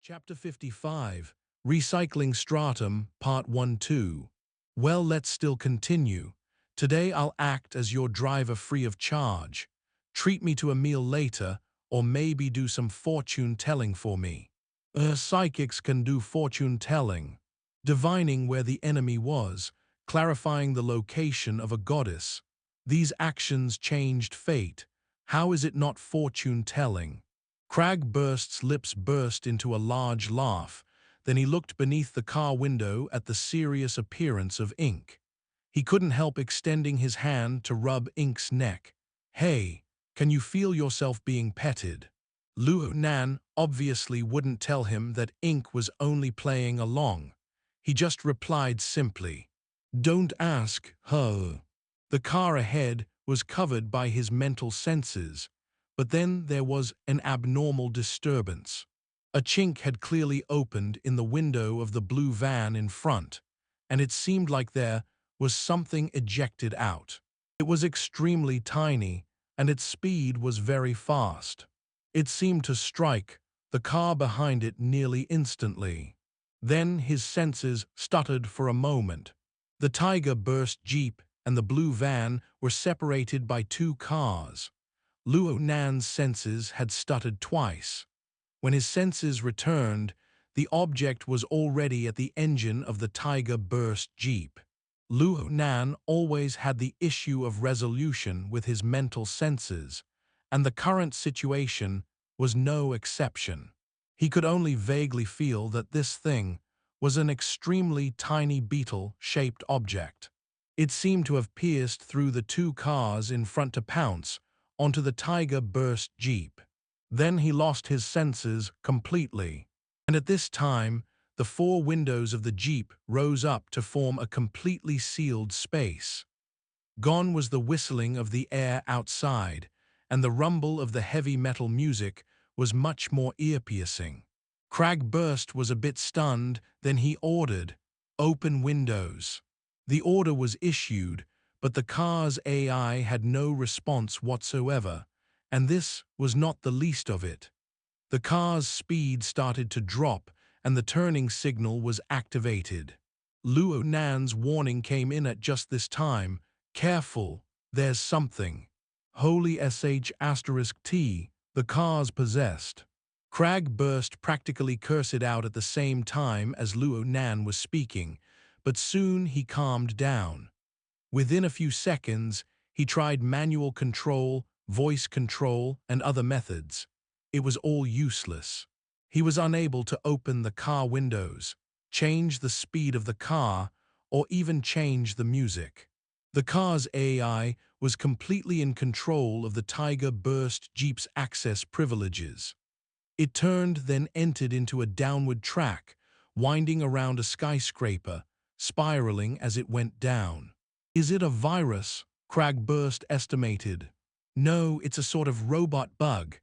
Chapter 55, Recycling Stratum, Part 1-2. Well, let's still continue. Today I'll act as your driver free of charge. Treat me to a meal later, or maybe do some fortune-telling for me. Psychics can do fortune-telling, divining where the enemy was, clarifying the location of a goddess. These actions changed fate. How is it not fortune-telling? Cragburst's lips burst into a large laugh. Then he looked beneath the car window at the serious appearance of Ink. He couldn't help extending his hand to rub Ink's neck. "Hey, can you feel yourself being petted?" Luo Nan obviously wouldn't tell him that Ink was only playing along. He just replied simply, "Don't ask, huh?" The car ahead was covered by his mental senses. But then there was an abnormal disturbance. A chink had clearly opened in the window of the blue van in front, and it seemed like there was something ejected out. It was extremely tiny, and its speed was very fast. It seemed to strike the car behind it nearly instantly. Then his senses stuttered for a moment. The Tiger Burst Jeep and the blue van were separated by two cars. Luo Nan's senses had stuttered twice. When his senses returned, the object was already at the engine of the Tiger Burst Jeep. Luo Nan always had the issue of resolution with his mental senses, and the current situation was no exception. He could only vaguely feel that this thing was an extremely tiny beetle-shaped object. It seemed to have pierced through the two cars in front to pounce onto the Tiger Burst Jeep. Then he lost his senses completely, and at this time, the four windows of the Jeep rose up to form a completely sealed space. Gone was the whistling of the air outside, and the rumble of the heavy metal music was much more ear-piercing. Cragburst was a bit stunned, then he ordered, "Open windows." The order was issued, but the car's AI had no response whatsoever, and this was not the least of it. The car's speed started to drop, and the turning signal was activated. Luo Nan's warning came in at just this time. "Careful, there's something. Holy sh*T, the car's possessed." Cragburst practically cursed out at the same time as Luo Nan was speaking, but soon he calmed down. Within a few seconds, he tried manual control, voice control, and other methods. It was all useless. He was unable to open the car windows, change the speed of the car, or even change the music. The car's AI was completely in control of the Tiger Burst Jeep's access privileges. It turned, then entered into a downward track, winding around a skyscraper, spiraling as it went down. "Is it a virus?" Cragburst estimated. "No, it's a sort of robot bug."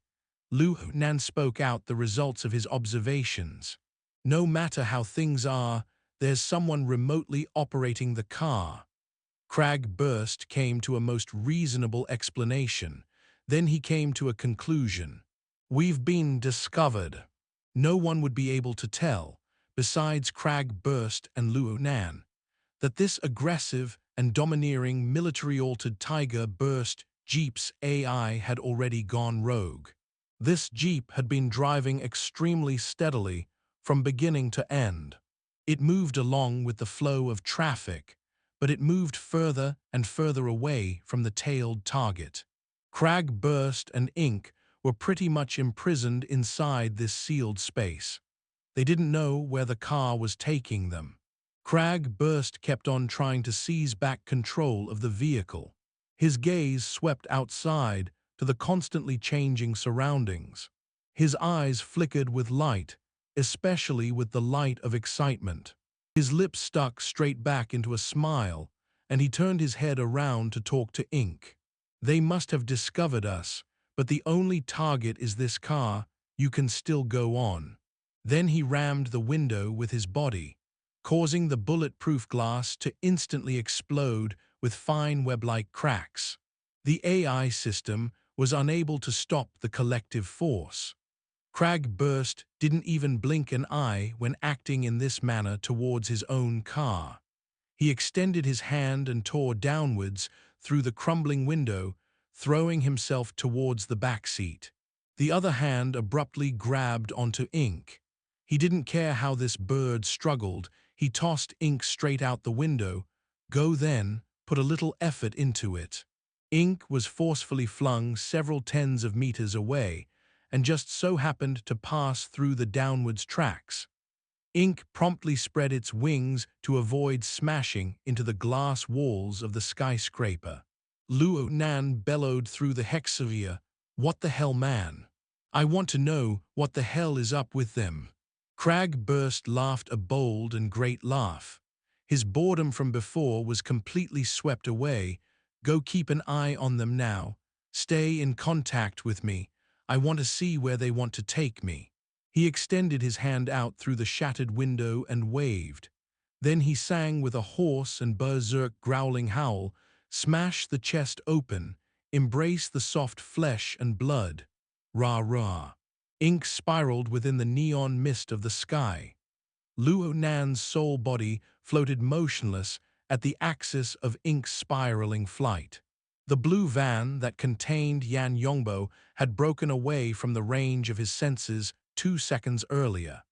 Luo Nan spoke out the results of his observations. "No matter how things are, there's someone remotely operating the car." Cragburst came to a most reasonable explanation. Then he came to a conclusion. "We've been discovered." No one would be able to tell, besides Cragburst and Luo Nan, that this aggressive and domineering military-altered Tiger Burst Jeep's AI had already gone rogue. This Jeep had been driving extremely steadily from beginning to end. It moved along with the flow of traffic, but it moved further and further away from the tailed target. Cragburst and Ink were pretty much imprisoned inside this sealed space. They didn't know where the car was taking them. Cragburst kept on trying to seize back control of the vehicle. His gaze swept outside to the constantly changing surroundings. His eyes flickered with light, especially with the light of excitement. His lips stuck straight back into a smile, and he turned his head around to talk to Ink. "They must have discovered us, but the only target is this car. You can still go on." Then he rammed the window with his body, causing the bulletproof glass to instantly explode with fine web-like cracks. The AI system was unable to stop the collective force. Crag Burst didn't even blink an eye when acting in this manner towards his own car. He extended his hand and tore downwards through the crumbling window, throwing himself towards the back seat. The other hand abruptly grabbed onto Ink. He didn't care how this bird struggled. He tossed Ink straight out the window. Go then, put a little effort into it. Ink was forcefully flung several tens of meters away, and just so happened to pass through the downwards tracks. Ink promptly spread its wings to avoid smashing into the glass walls of the skyscraper. Luo Nan bellowed through the hexavia, "What the hell, man? I want to know what the hell is up with them." Crag Burst laughed a bold and great laugh. His boredom from before was completely swept away. "Go keep an eye on them now. Stay in contact with me. I want to see where they want to take me." He extended his hand out through the shattered window and waved. Then he sang with a hoarse and berserk growling howl, "Smash the chest open, embrace the soft flesh and blood. Rah-rah." Ink spiraled within the neon mist of the sky. Luo Nan's soul body floated motionless at the axis of Ink's spiraling flight. The blue van that contained Yan Yongbo had broken away from the range of his senses 2 seconds earlier.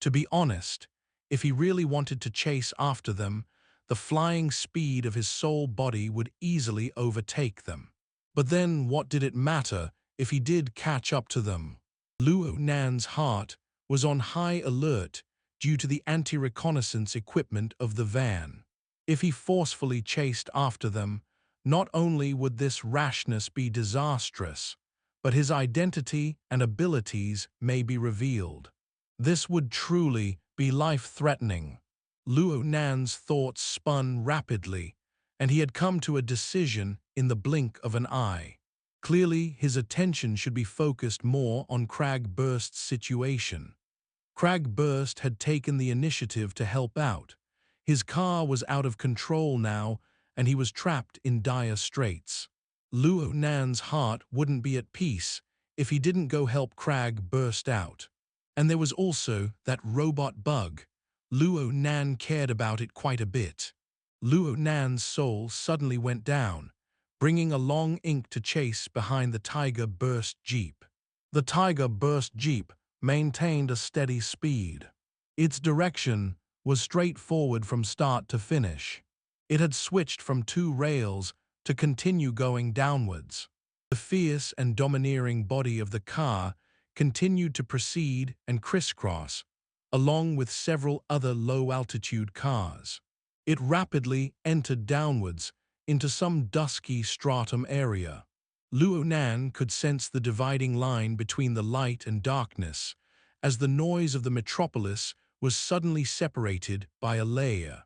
To be honest, if he really wanted to chase after them, the flying speed of his soul body would easily overtake them. But then what did it matter if he did catch up to them? Luo Nan's heart was on high alert due to the anti-reconnaissance equipment of the van. If he forcefully chased after them, not only would this rashness be disastrous, but his identity and abilities may be revealed. This would truly be life-threatening. Luo Nan's thoughts spun rapidly, and he had come to a decision in the blink of an eye. Clearly, his attention should be focused more on Crag Burst's situation. Crag Burst had taken the initiative to help out. His car was out of control now, and he was trapped in dire straits. Luo Nan's heart wouldn't be at peace if he didn't go help Crag Burst out. And there was also that robot bug. Luo Nan cared about it quite a bit. Luo Nan's soul suddenly went down, bringing along Ink to chase behind the Tiger Burst Jeep. The Tiger Burst Jeep maintained a steady speed. Its direction was straightforward from start to finish. It had switched from 2 rails to continue going downwards. The fierce and domineering body of the car continued to proceed and crisscross, along with several other low-altitude cars. It rapidly entered downwards into some dusky stratum area. Luo Nan could sense the dividing line between the light and darkness, as the noise of the metropolis was suddenly separated by a layer.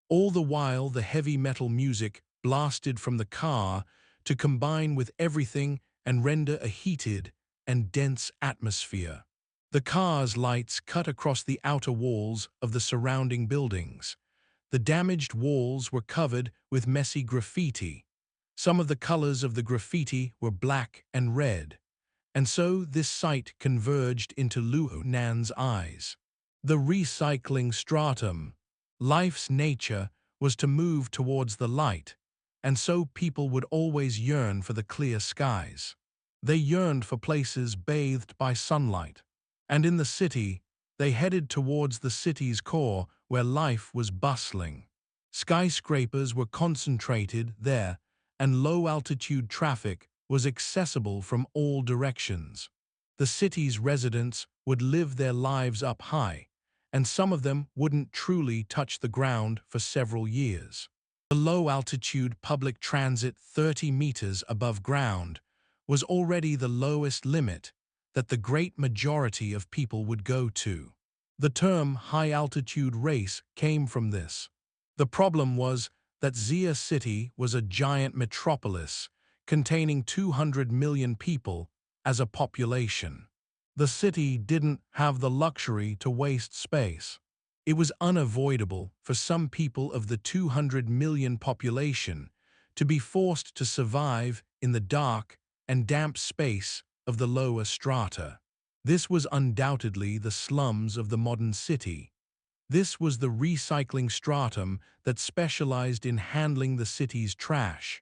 All the while the heavy metal music blasted from the car to combine with everything and render a heated and dense atmosphere. The car's lights cut across the outer walls of the surrounding buildings. The damaged walls were covered with messy graffiti. Some of the colors of the graffiti were black and red, and so this sight converged into Luo Nan's eyes. The recycling stratum. Life's nature was to move towards the light, and so people would always yearn for the clear skies. They yearned for places bathed by sunlight. And in the city, they headed towards the city's core where life was bustling. Skyscrapers were concentrated there, and low-altitude traffic was accessible from all directions. The city's residents would live their lives up high, and some of them wouldn't truly touch the ground for several years. The low-altitude public transit 30 meters above ground was already the lowest limit that the great majority of people would go to. The term high-altitude race came from this. The problem was that Xia City was a giant metropolis containing 200 million people as a population. The city didn't have the luxury to waste space. It was unavoidable for some people of the 200 million population to be forced to survive in the dark and damp space of the lower strata. This was undoubtedly the slums of the modern city. This was the recycling stratum that specialized in handling the city's trash.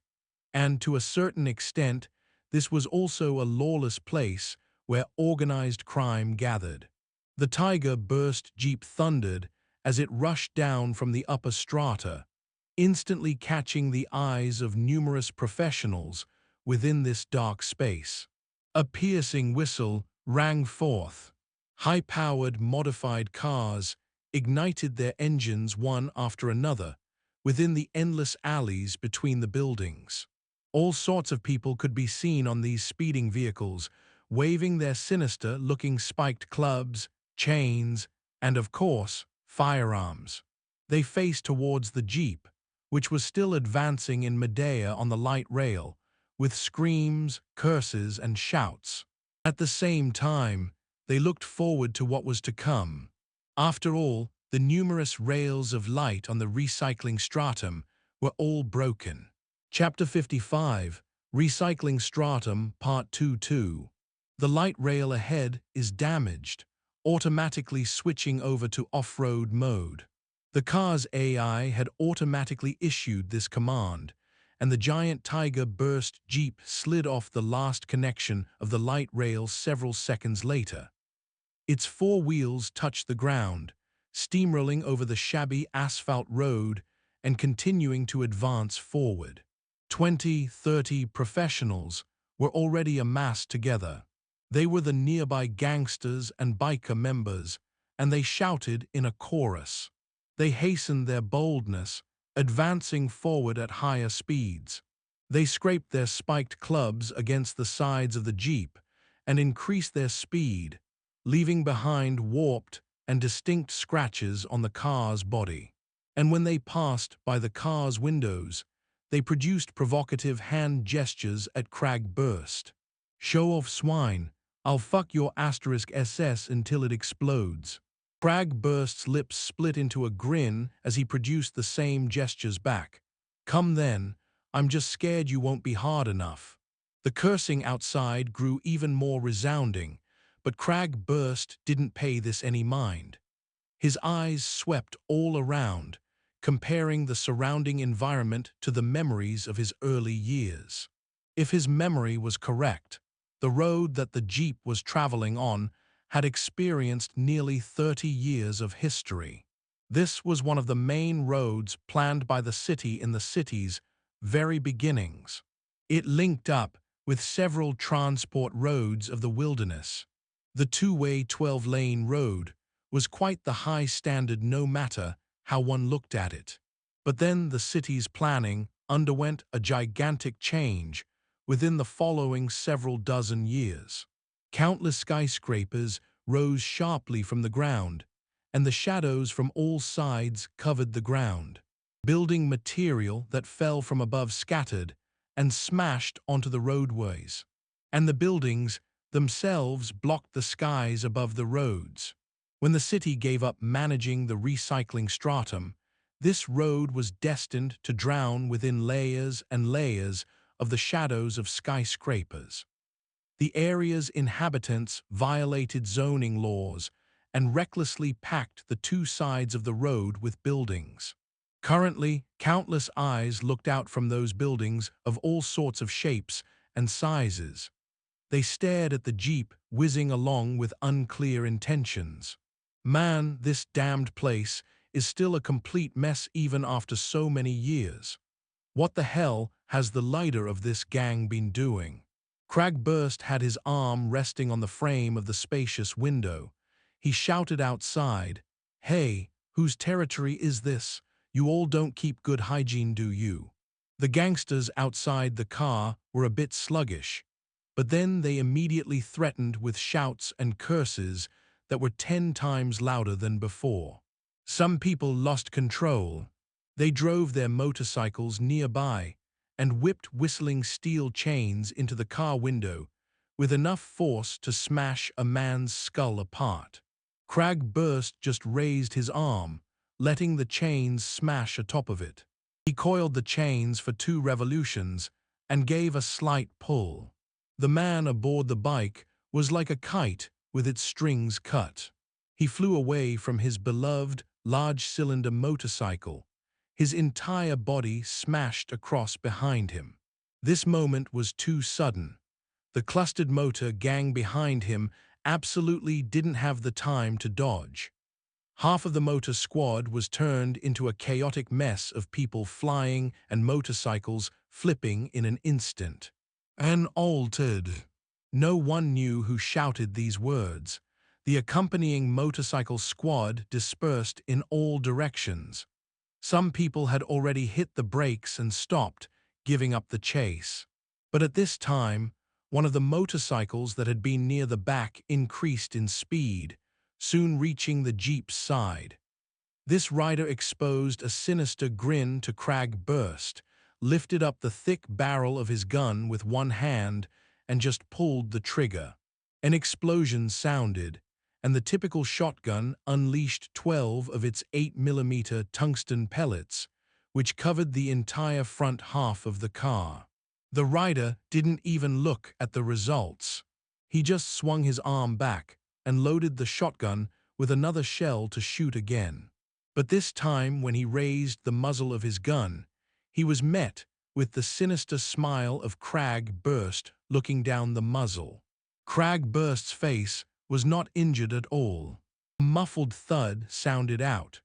And to a certain extent, this was also a lawless place where organized crime gathered. The Tiger burst Jeep thundered as it rushed down from the upper strata, instantly catching the eyes of numerous professionals within this dark space. A piercing whistle rang forth. High-powered modified cars ignited their engines one after another within the endless alleys between the buildings. All sorts of people could be seen on these speeding vehicles, waving their sinister-looking spiked clubs, chains, and, of course, firearms. They faced towards the Jeep, which was still advancing in midair on the light rail, with screams, curses, and shouts. At the same time, they looked forward to what was to come. After all, the numerous rails of light on the recycling stratum were all broken. Chapter 55, Recycling Stratum, Part 2-2. The light rail ahead is damaged, automatically switching over to off-road mode. The car's AI had automatically issued this command, and the giant Tiger burst Jeep slid off the last connection of the light rail several seconds later. Its four wheels touched the ground, steamrolling over the shabby asphalt road and continuing to advance forward. 20-30 professionals were already amassed together. They were the nearby gangsters and biker members, and they shouted in a chorus. They hastened their boldness, advancing forward at higher speeds. They scraped their spiked clubs against the sides of the Jeep and increased their speed, leaving behind warped and distinct scratches on the car's body. And when they passed by the car's windows, they produced provocative hand gestures at Crag Burst. "Show off, swine. I'll fuck your *SS until it explodes." Crag Burst's lips split into a grin as he produced the same gestures back. "Come then, I'm just scared you won't be hard enough." The cursing outside grew even more resounding, but Crag Burst didn't pay this any mind. His eyes swept all around, comparing the surrounding environment to the memories of his early years. If his memory was correct, the road that the Jeep was traveling on had experienced nearly 30 years of history. This was one of the main roads planned by the city in the city's very beginnings. It linked up with several transport roads of the wilderness. The two-way 12-lane road was quite the high standard no matter how one looked at it. But then the city's planning underwent a gigantic change within the following several dozen years. Countless skyscrapers rose sharply from the ground, and the shadows from all sides covered the ground. Building material that fell from above scattered and smashed onto the roadways, and the buildings themselves blocked the skies above the roads. When the city gave up managing the recycling stratum, this road was destined to drown within layers and layers of the shadows of skyscrapers. The area's inhabitants violated zoning laws and recklessly packed the two sides of the road with buildings. Currently, countless eyes looked out from those buildings of all sorts of shapes and sizes. They stared at the Jeep whizzing along with unclear intentions. Man, this damned place is still a complete mess even after so many years. What the hell has the leader of this gang been doing? Crag Burst had his arm resting on the frame of the spacious window. He shouted outside, "Hey, whose territory is this? You all don't keep good hygiene, do you?" The gangsters outside the car were a bit sluggish, but then they immediately threatened with shouts and curses that were 10 times louder than before. Some people lost control. They drove their motorcycles nearby and whipped whistling steel chains into the car window with enough force to smash a man's skull apart. Crag Burst just raised his arm, letting the chains smash atop of it. He coiled the chains for 2 revolutions and gave a slight pull. The man aboard the bike was like a kite with its strings cut. He flew away from his beloved large-cylinder motorcycle, his entire body smashed across behind him. This moment was too sudden. The clustered motor gang behind him absolutely didn't have the time to dodge. Half of the motor squad was turned into a chaotic mess of people flying and motorcycles flipping in an instant. "And altered." No one knew who shouted these words. The accompanying motorcycle squad dispersed in all directions. Some people had already hit the brakes and stopped, giving up the chase. But at this time, one of the motorcycles that had been near the back increased in speed, soon reaching the jeep's side. This rider exposed a sinister grin to Crag Burst, lifted up the thick barrel of his gun with one hand, and just pulled the trigger. An explosion sounded, and the typical shotgun unleashed 12 of its 8mm tungsten pellets, which covered the entire front half of the car. The rider didn't even look at the results. He just swung his arm back and loaded the shotgun with another shell to shoot again. But this time, when he raised the muzzle of his gun, he was met with the sinister smile of Crag Burst looking down the muzzle. Crag Burst's face was not injured at all. A muffled thud sounded out.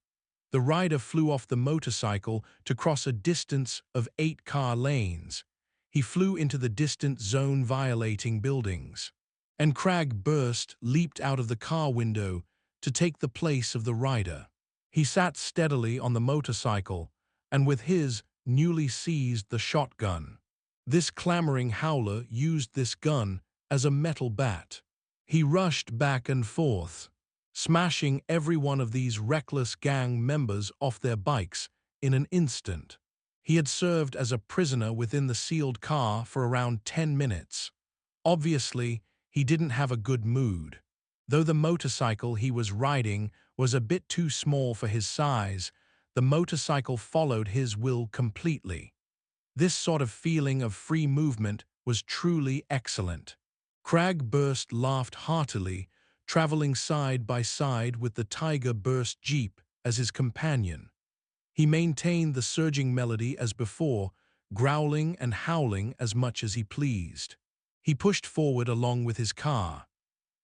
The rider flew off the motorcycle to cross a distance of 8 car lanes. He flew into the distant zone-violating buildings. And Crag Burst leaped out of the car window to take the place of the rider. He sat steadily on the motorcycle, and with his newly seized the shotgun. This clamoring howler used this gun as a metal bat. He rushed back and forth, smashing every one of these reckless gang members off their bikes in an instant. He had served as a prisoner within the sealed car for around 10 minutes. Obviously, he didn't have a good mood. Though the motorcycle he was riding was a bit too small for his size, the motorcycle followed his will completely. This sort of feeling of free movement was truly excellent. Crag Burst laughed heartily, traveling side by side with the Tiger Burst Jeep as his companion. He maintained the surging melody as before, growling and howling as much as he pleased. He pushed forward along with his car.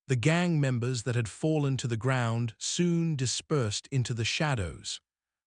The gang members that had fallen to the ground soon dispersed into the shadows.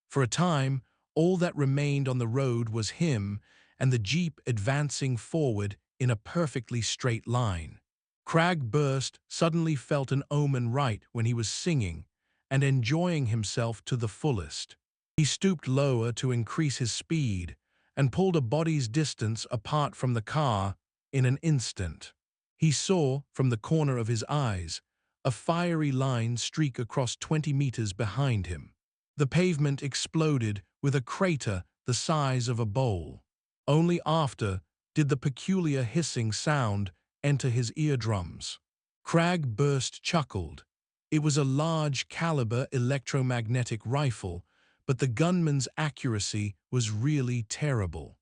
For a time, all that remained on the road was him and the Jeep advancing forward in a perfectly straight line. Crag Burst suddenly felt an omen right when he was singing and enjoying himself to the fullest. He stooped lower to increase his speed and pulled a body's distance apart from the car in an instant. He saw, from the corner of his eyes, a fiery line streak across 20 meters behind him. The pavement exploded with a crater the size of a bowl. Only after did the peculiar hissing sound enter his eardrums. Crag Burst chuckled. It was a large-caliber electromagnetic rifle, but the gunman's accuracy was really terrible.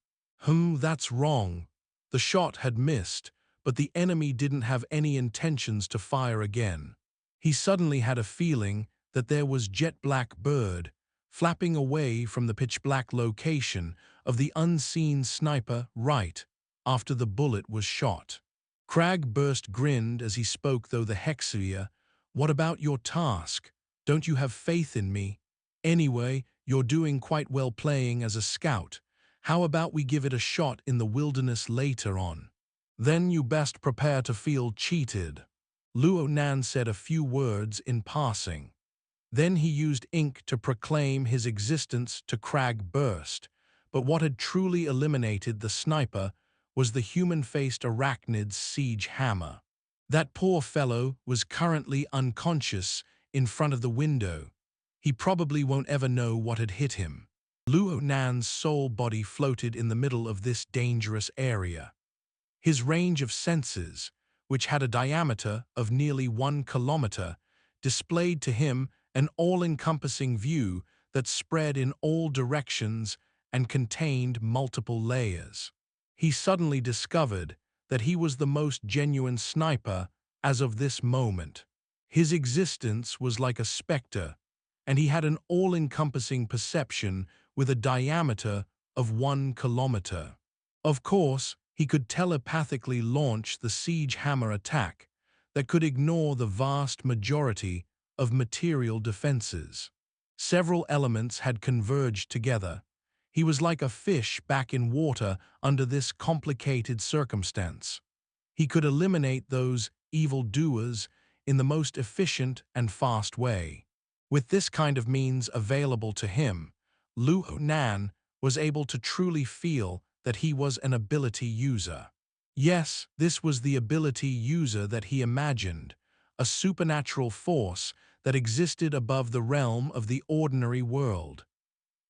That's wrong. The shot had missed, but the enemy didn't have any intentions to fire again. He suddenly had a feeling that there was jet-black bird flapping away from the pitch-black location of the unseen sniper right after the bullet was shot. Crag Burst grinned as he spoke though the Hexia, "What about your task? Don't you have faith in me? Anyway, you're doing quite well playing as a scout. How about we give it a shot in the wilderness later on? Then you best prepare to feel cheated." Luo Nan said a few words in passing. Then he used ink to proclaim his existence to Crag Burst, but what had truly eliminated the sniper was the human-faced arachnid's siege hammer. That poor fellow was currently unconscious in front of the window. He probably won't ever know what had hit him. Luo Nan's soul body floated in the middle of this dangerous area. His range of senses, which had a diameter of nearly 1 kilometer, displayed to him an all-encompassing view that spread in all directions and contained multiple layers. He suddenly discovered that he was the most genuine sniper as of this moment. His existence was like a specter, and he had an all-encompassing perception with a diameter of 1 kilometer. Of course, he could telepathically launch the siege hammer attack that could ignore the vast majority of material defenses. Several elements had converged together. He was like a fish back in water under this complicated circumstance. He could eliminate those evildoers in the most efficient and fast way. With this kind of means available to him, Luo Nan was able to truly feel that he was an ability user. Yes, this was the ability user that he imagined, a supernatural force that existed above the realm of the ordinary world.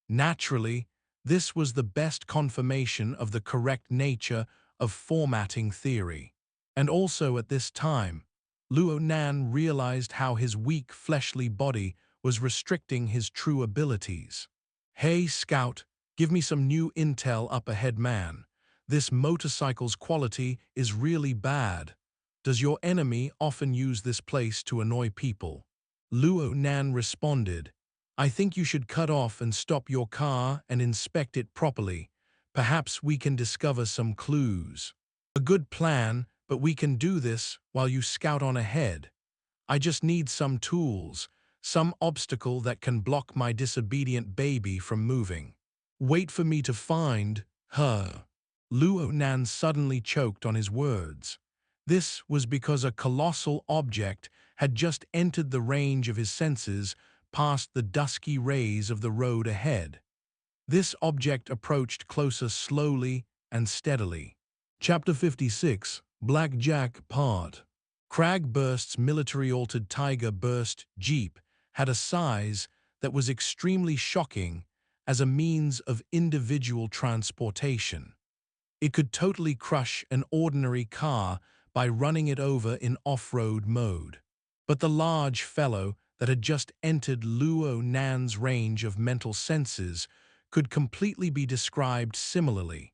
Naturally, this was the best confirmation of the correct nature of formatting theory. And also at this time, Luo Nan realized how his weak fleshly body was restricting his true abilities. "Hey, Scout, give me some new intel up ahead, man. This motorcycle's quality is really bad. Does your enemy often use this place to annoy people?" Luo Nan responded, "I think you should cut off and stop your car and inspect it properly. Perhaps we can discover some clues." "A good plan, but we can do this while you scout on ahead. I just need some tools, some obstacle that can block my disobedient baby from moving." "Wait for me to find her." Luo Nan suddenly choked on his words. This was because a colossal object had just entered the range of his senses past the dusky rays of the road ahead. This object approached closer slowly and steadily. Chapter 56, Blackjack Part. Cragburst's military-altered Tiger Burst Jeep had a size that was extremely shocking as a means of individual transportation. It could totally crush an ordinary car by running it over in off-road mode. But the large fellow that had just entered Luo Nan's range of mental senses could completely be described similarly.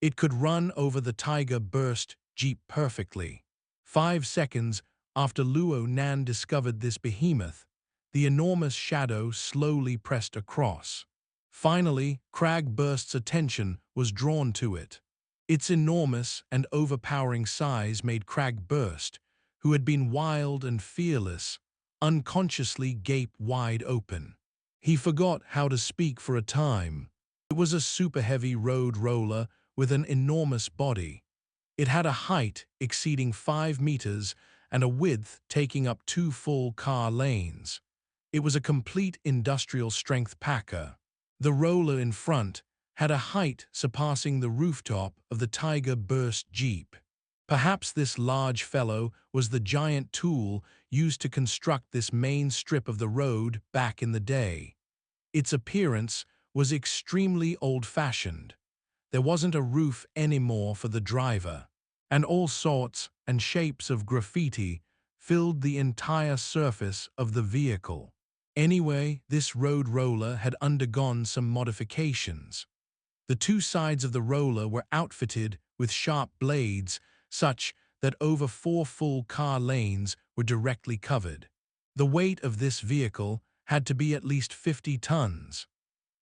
It could run over the Tiger Burst Jeep perfectly. 5 seconds after Luo Nan discovered this behemoth, the enormous shadow slowly pressed across. Finally, Cragburst's attention was drawn to it. Its enormous and overpowering size made Cragburst, who had been wild and fearless, unconsciously gape wide open. He forgot how to speak for a time. It was a super-heavy road roller with an enormous body. It had a height exceeding 5 meters and a width taking up 2 full car lanes. It was a complete industrial-strength packer. The roller in front had a height surpassing the rooftop of the Tiger Burst Jeep. Perhaps this large fellow was the giant tool used to construct this main strip of the road back in the day. Its appearance was extremely old-fashioned. There wasn't a roof anymore for the driver, and all sorts and shapes of graffiti filled the entire surface of the vehicle. Anyway, this road roller had undergone some modifications. The 2 sides of the roller were outfitted with sharp blades, such that over 4 full car lanes were directly covered. The weight of this vehicle had to be at least 50 tons.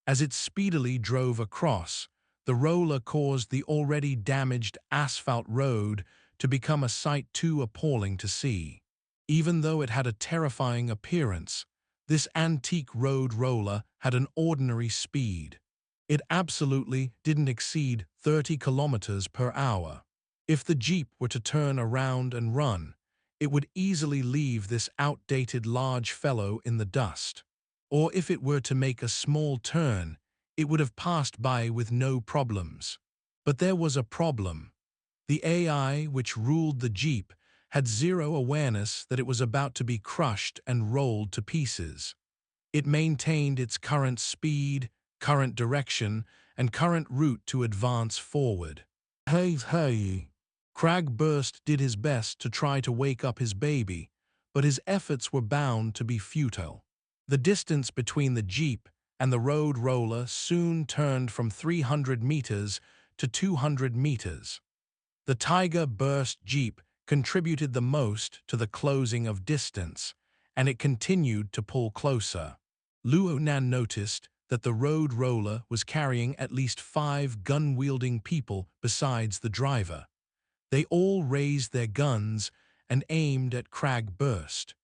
As it speedily drove across, the roller caused the already damaged asphalt road to become a sight too appalling to see. Even though it had a terrifying appearance, this antique road roller had an ordinary speed. It absolutely didn't exceed 30 kilometers per hour. If the Jeep were to turn around and run, it would easily leave this outdated large fellow in the dust. Or if it were to make a small turn, it would have passed by with no problems. But there was a problem. The AI which ruled the Jeep had zero awareness that it was about to be crushed and rolled to pieces. It maintained its current speed, current direction, and current route to advance forward. Hey. Cragburst did his best to try to wake up his baby, but his efforts were bound to be futile. The distance between the Jeep and the road roller soon turned from 300 meters to 200 meters. The Tiger Burst Jeep contributed the most to the closing of distance, and it continued to pull closer. Luo Nan noticed that the road roller was carrying at least 5 gun-wielding people besides the driver. They all raised their guns and aimed at Crag Burst.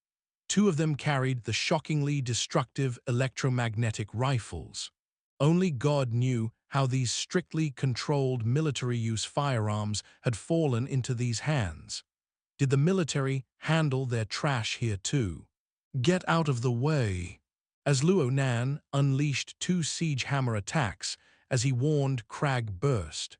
2 of them carried the shockingly destructive electromagnetic rifles. Only God knew how these strictly controlled military-use firearms had fallen into these hands. Did the military handle their trash here too? Get out of the way! As Luo Nan unleashed 2 siege hammer attacks as he warned Crag Burst.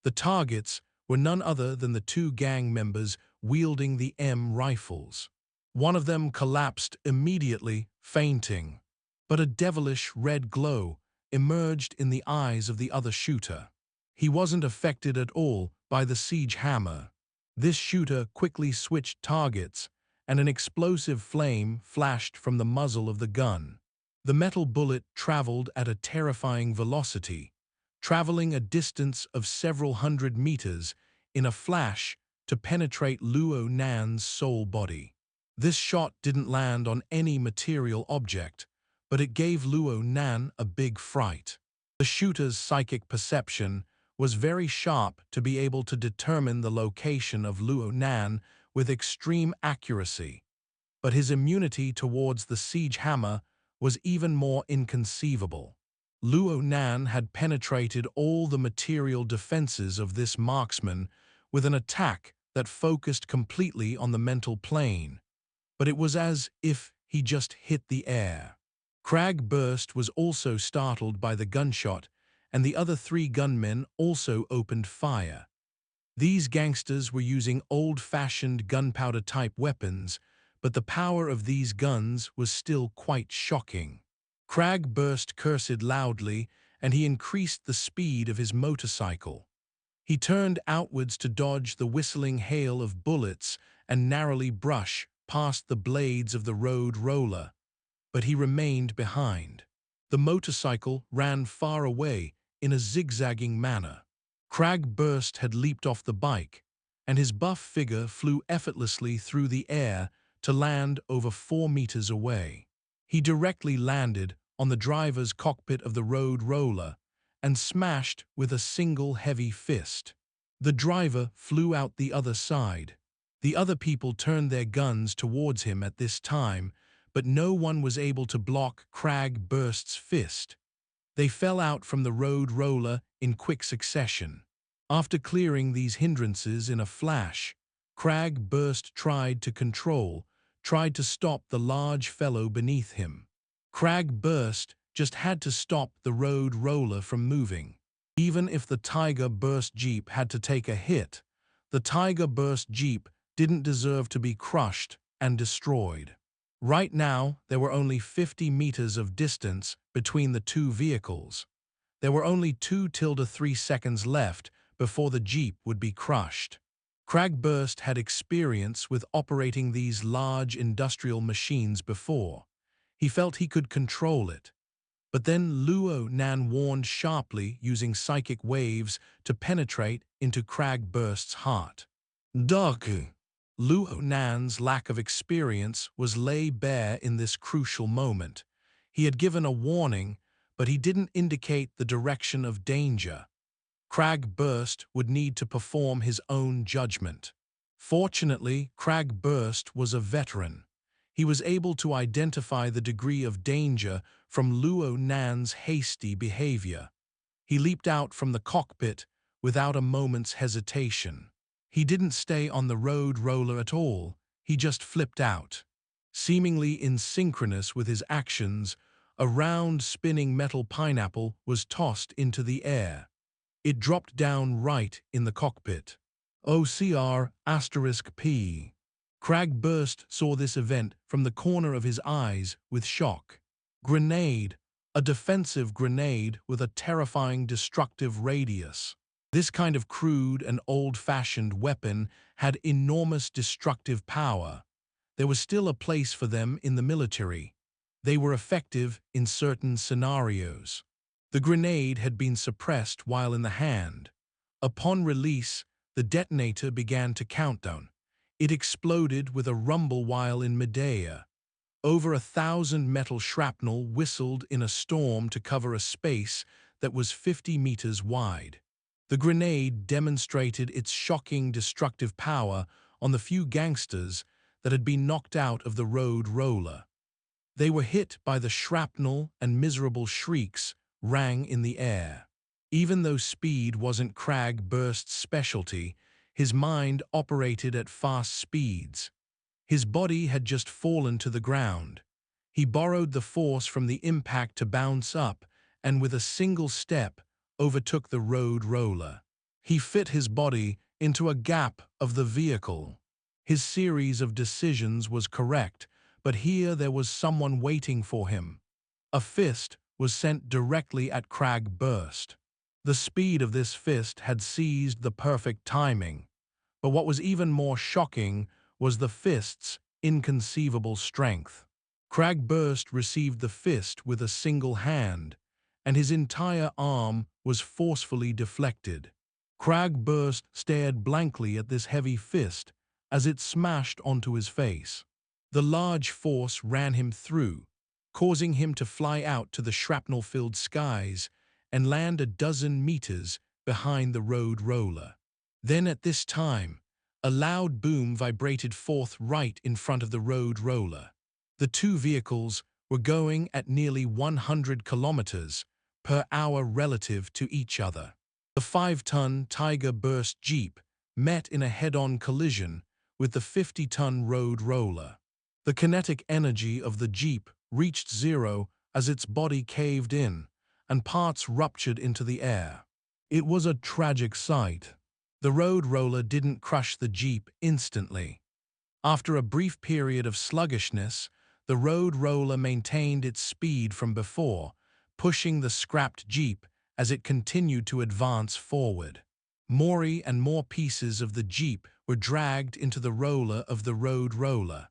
The targets were none other than the 2 gang members wielding the M rifles. One of them collapsed immediately, fainting, but a devilish red glow emerged in the eyes of the other shooter. He wasn't affected at all by the siege hammer. This shooter quickly switched targets, and an explosive flame flashed from the muzzle of the gun. The metal bullet traveled at a terrifying velocity, traveling a distance of several hundred meters in a flash to penetrate Luo Nan's soul body. This shot didn't land on any material object, but it gave Luo Nan a big fright. The shooter's psychic perception was very sharp to be able to determine the location of Luo Nan with extreme accuracy, but his immunity towards the siege hammer was even more inconceivable. Luo Nan had penetrated all the material defenses of this marksman with an attack that focused completely on the mental plane, but it was as if he just hit the air. Crag Burst was also startled by the gunshot, and the other 3 gunmen also opened fire. These gangsters were using old-fashioned gunpowder-type weapons, but the power of these guns was still quite shocking. Crag Burst cursed loudly, and he increased the speed of his motorcycle. He turned outwards to dodge the whistling hail of bullets and narrowly brush past the blades of the road roller, but he remained behind. The motorcycle ran far away in a zigzagging manner. Crag Burst had leaped off the bike, and his buff figure flew effortlessly through the air to land over 4 meters away. He directly landed on the driver's cockpit of the road roller and smashed with a single heavy fist. The driver flew out the other side. The other people turned their guns towards him at this time, but no one was able to block Crag Burst's fist. They fell out from the road roller in quick succession. After clearing these hindrances in a flash, Crag Burst tried to stop the large fellow beneath him. Crag Burst just had to stop the road roller from moving. Even if the Tiger Burst Jeep had to take a hit, the Tiger Burst Jeep didn't deserve to be crushed and destroyed. Right now, there were only 50 meters of distance between the 2 vehicles. There were only 2–3 seconds left before the Jeep would be crushed. Crag Burst had experience with operating these large industrial machines before. He felt he could control it. But then Luo Nan warned sharply, using psychic waves to penetrate into Crag Burst's heart. Daku. Luo Nan's lack of experience was laid bare in this crucial moment. He had given a warning, but he didn't indicate the direction of danger. Crag Burst would need to perform his own judgment. Fortunately, Crag Burst was a veteran. He was able to identify the degree of danger from Luo Nan's hasty behavior. He leaped out from the cockpit without a moment's hesitation. He didn't stay on the road roller at all, he just flipped out. Seemingly insynchronous with his actions, a round spinning metal pineapple was tossed into the air. It dropped down right in the cockpit. OCR*P. Crag Burst saw this event from the corner of his eyes with shock. Grenade, a defensive grenade with a terrifying destructive radius. This kind of crude and old-fashioned weapon had enormous destructive power. There was still a place for them in the military. They were effective in certain scenarios. The grenade had been suppressed while in the hand. Upon release, the detonator began to countdown. It exploded with a rumble while in midair. Over 1,000 metal shrapnel whistled in a storm to cover a space that was 50 meters wide. The grenade demonstrated its shocking destructive power on the few gangsters that had been knocked out of the road roller. They were hit by the shrapnel, and miserable shrieks rang in the air. Even though speed wasn't Crag-Burst's specialty, his mind operated at fast speeds. His body had just fallen to the ground. He borrowed the force from the impact to bounce up, and with a single step, overtook the road roller. He fit his body into a gap of the vehicle. His series of decisions was correct, but here there was someone waiting for him. A fist was sent directly at Crag-Burst. The speed of this fist had seized the perfect timing. But what was even more shocking was the fist's inconceivable strength. Crag-Burst received the fist with a single hand, and his entire arm was forcefully deflected. Crag-Burst stared blankly at this heavy fist as it smashed onto his face. The large force ran him through, causing him to fly out to the shrapnel-filled skies and land a dozen meters behind the road roller. Then at this time, a loud boom vibrated forth right in front of the road roller. The two vehicles were going at nearly 100 kilometers per hour relative to each other. The 5-ton Tiger Burst Jeep met in a head-on collision with the 50-ton road roller. The kinetic energy of the Jeep reached zero as its body caved in, and parts ruptured into the air. It was a tragic sight. The road roller didn't crush the Jeep instantly. After a brief period of sluggishness, the road roller maintained its speed from before, pushing the scrapped Jeep as it continued to advance forward. More and more pieces of the Jeep were dragged into the roller of the road roller.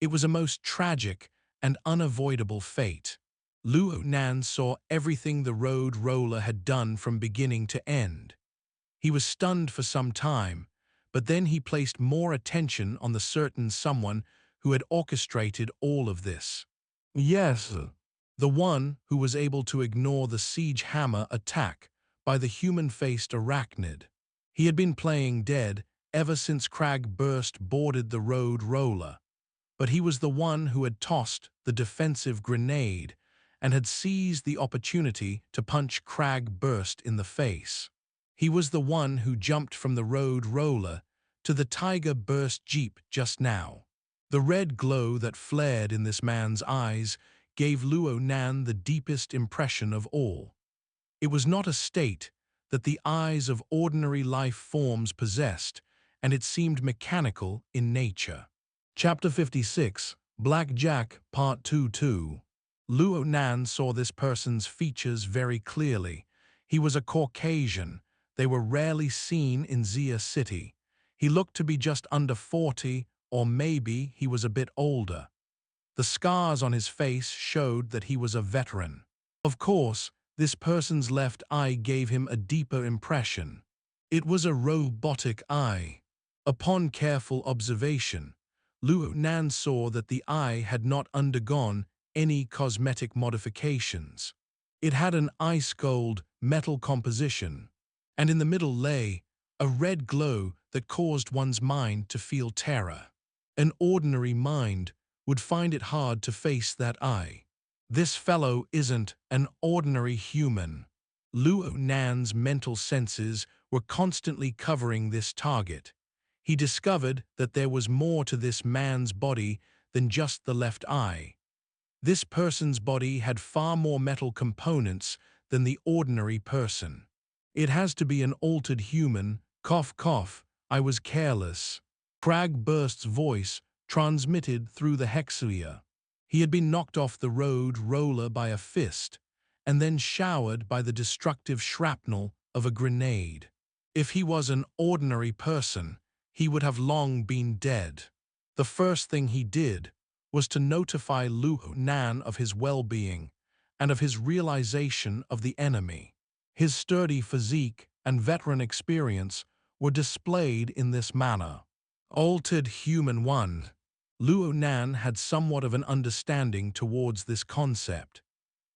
It was a most tragic and unavoidable fate. Luo Nan saw everything the road roller had done from beginning to end. He was stunned for some time, but then he placed more attention on the certain someone who had orchestrated all of this. Yes, the one who was able to ignore the siege hammer attack by the human-faced arachnid. He had been playing dead ever since Crag-Burst boarded the road roller, but he was the one who had tossed the defensive grenade and had seized the opportunity to punch Crag-Burst in the face. He was the one who jumped from the road roller to the Tiger Burst Jeep just now. The red glow that flared in this man's eyes gave Luo Nan the deepest impression of all. It was not a state that the eyes of ordinary life forms possessed, and it seemed mechanical in nature. Chapter 56, Blackjack, Part 2-2. Luo Nan saw this person's features very clearly. He was a Caucasian. They were rarely seen in Xia City. He looked to be just under 40, or maybe he was a bit older. The scars on his face showed that he was a veteran. Of course, this person's left eye gave him a deeper impression. It was a robotic eye. Upon careful observation, Luo Nan saw that the eye had not undergone any cosmetic modifications. It had an ice-gold metal composition, and in the middle lay a red glow that caused one's mind to feel terror. An ordinary mind would find it hard to face that eye. This fellow isn't an ordinary human. Luo Nan's mental senses were constantly covering this target. He discovered that there was more to this man's body than just the left eye. This person's body had far more metal components than the ordinary person. It has to be an altered human. Cough, cough, I was careless. Crag-Burst's voice transmitted through the hexia. He had been knocked off the road roller by a fist, and then showered by the destructive shrapnel of a grenade. If he was an ordinary person, he would have long been dead. The first thing he did was to notify Luo Nan of his well-being and of his realization of the enemy. His sturdy physique and veteran experience were displayed in this manner. Altered Human 1. Luo Nan had somewhat of an understanding towards this concept.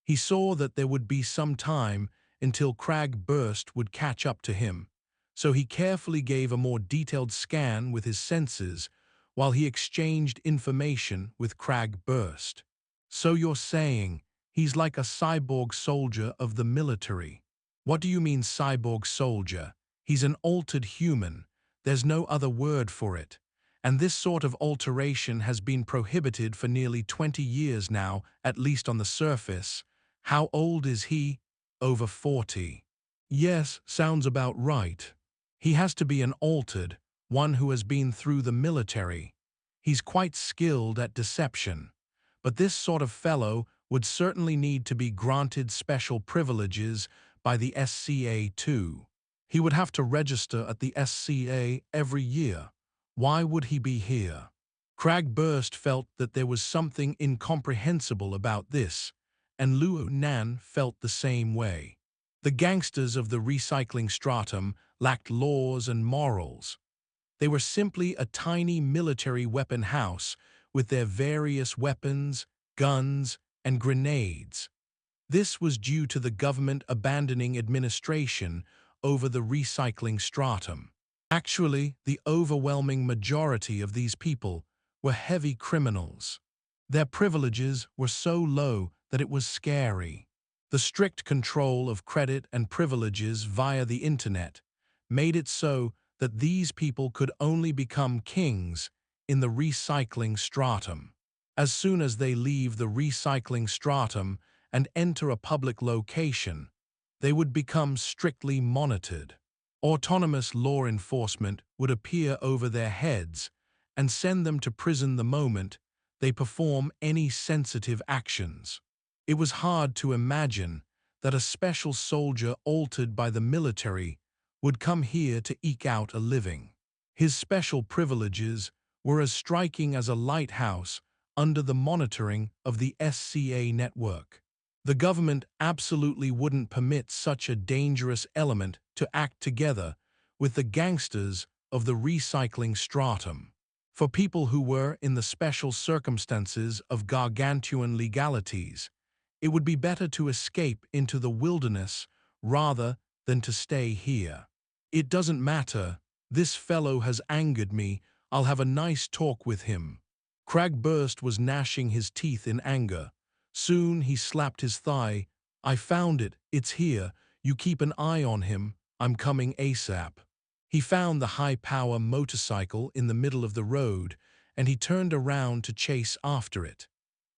He saw that there would be some time until Crag Burst would catch up to him, so he carefully gave a more detailed scan with his senses while he exchanged information with Crag Burst. So you're saying he's like a cyborg soldier of the military? What do you mean cyborg soldier? He's an altered human. There's no other word for it. And this sort of alteration has been prohibited for nearly 20 years now, at least on the surface. How old is he? Over 40. Yes, sounds about right. He has to be an altered, one who has been through the military. He's quite skilled at deception. But this sort of fellow would certainly need to be granted special privileges by the SCA too. He would have to register at the SCA every year. Why would he be here? Crag Burst felt that there was something incomprehensible about this, and Luo Nan felt the same way. The gangsters of the recycling stratum lacked laws and morals. They were simply a tiny military weapon house with their various weapons, guns, and grenades. This was due to the government abandoning administration over the recycling stratum. Actually, the overwhelming majority of these people were heavy criminals. Their privileges were so low that it was scary. The strict control of credit and privileges via the internet made it so that these people could only become kings in the recycling stratum. As soon as they leave the recycling stratum and enter a public location, they would become strictly monitored. Autonomous law enforcement would appear over their heads and send them to prison the moment they perform any sensitive actions. It was hard to imagine that a special soldier altered by the military would come here to eke out a living. His special privileges were as striking as a lighthouse under the monitoring of the SCA network. The government absolutely wouldn't permit such a dangerous element to act together with the gangsters of the recycling stratum. For people who were in the special circumstances of gargantuan legalities, it would be better to escape into the wilderness rather than to stay here. It doesn't matter. This fellow has angered me. I'll have a nice talk with him. Crag Burst was gnashing his teeth in anger. Soon he slapped his thigh. I found it. It's here. You keep an eye on him. I'm coming ASAP. He found the high-power motorcycle in the middle of the road, and he turned around to chase after it.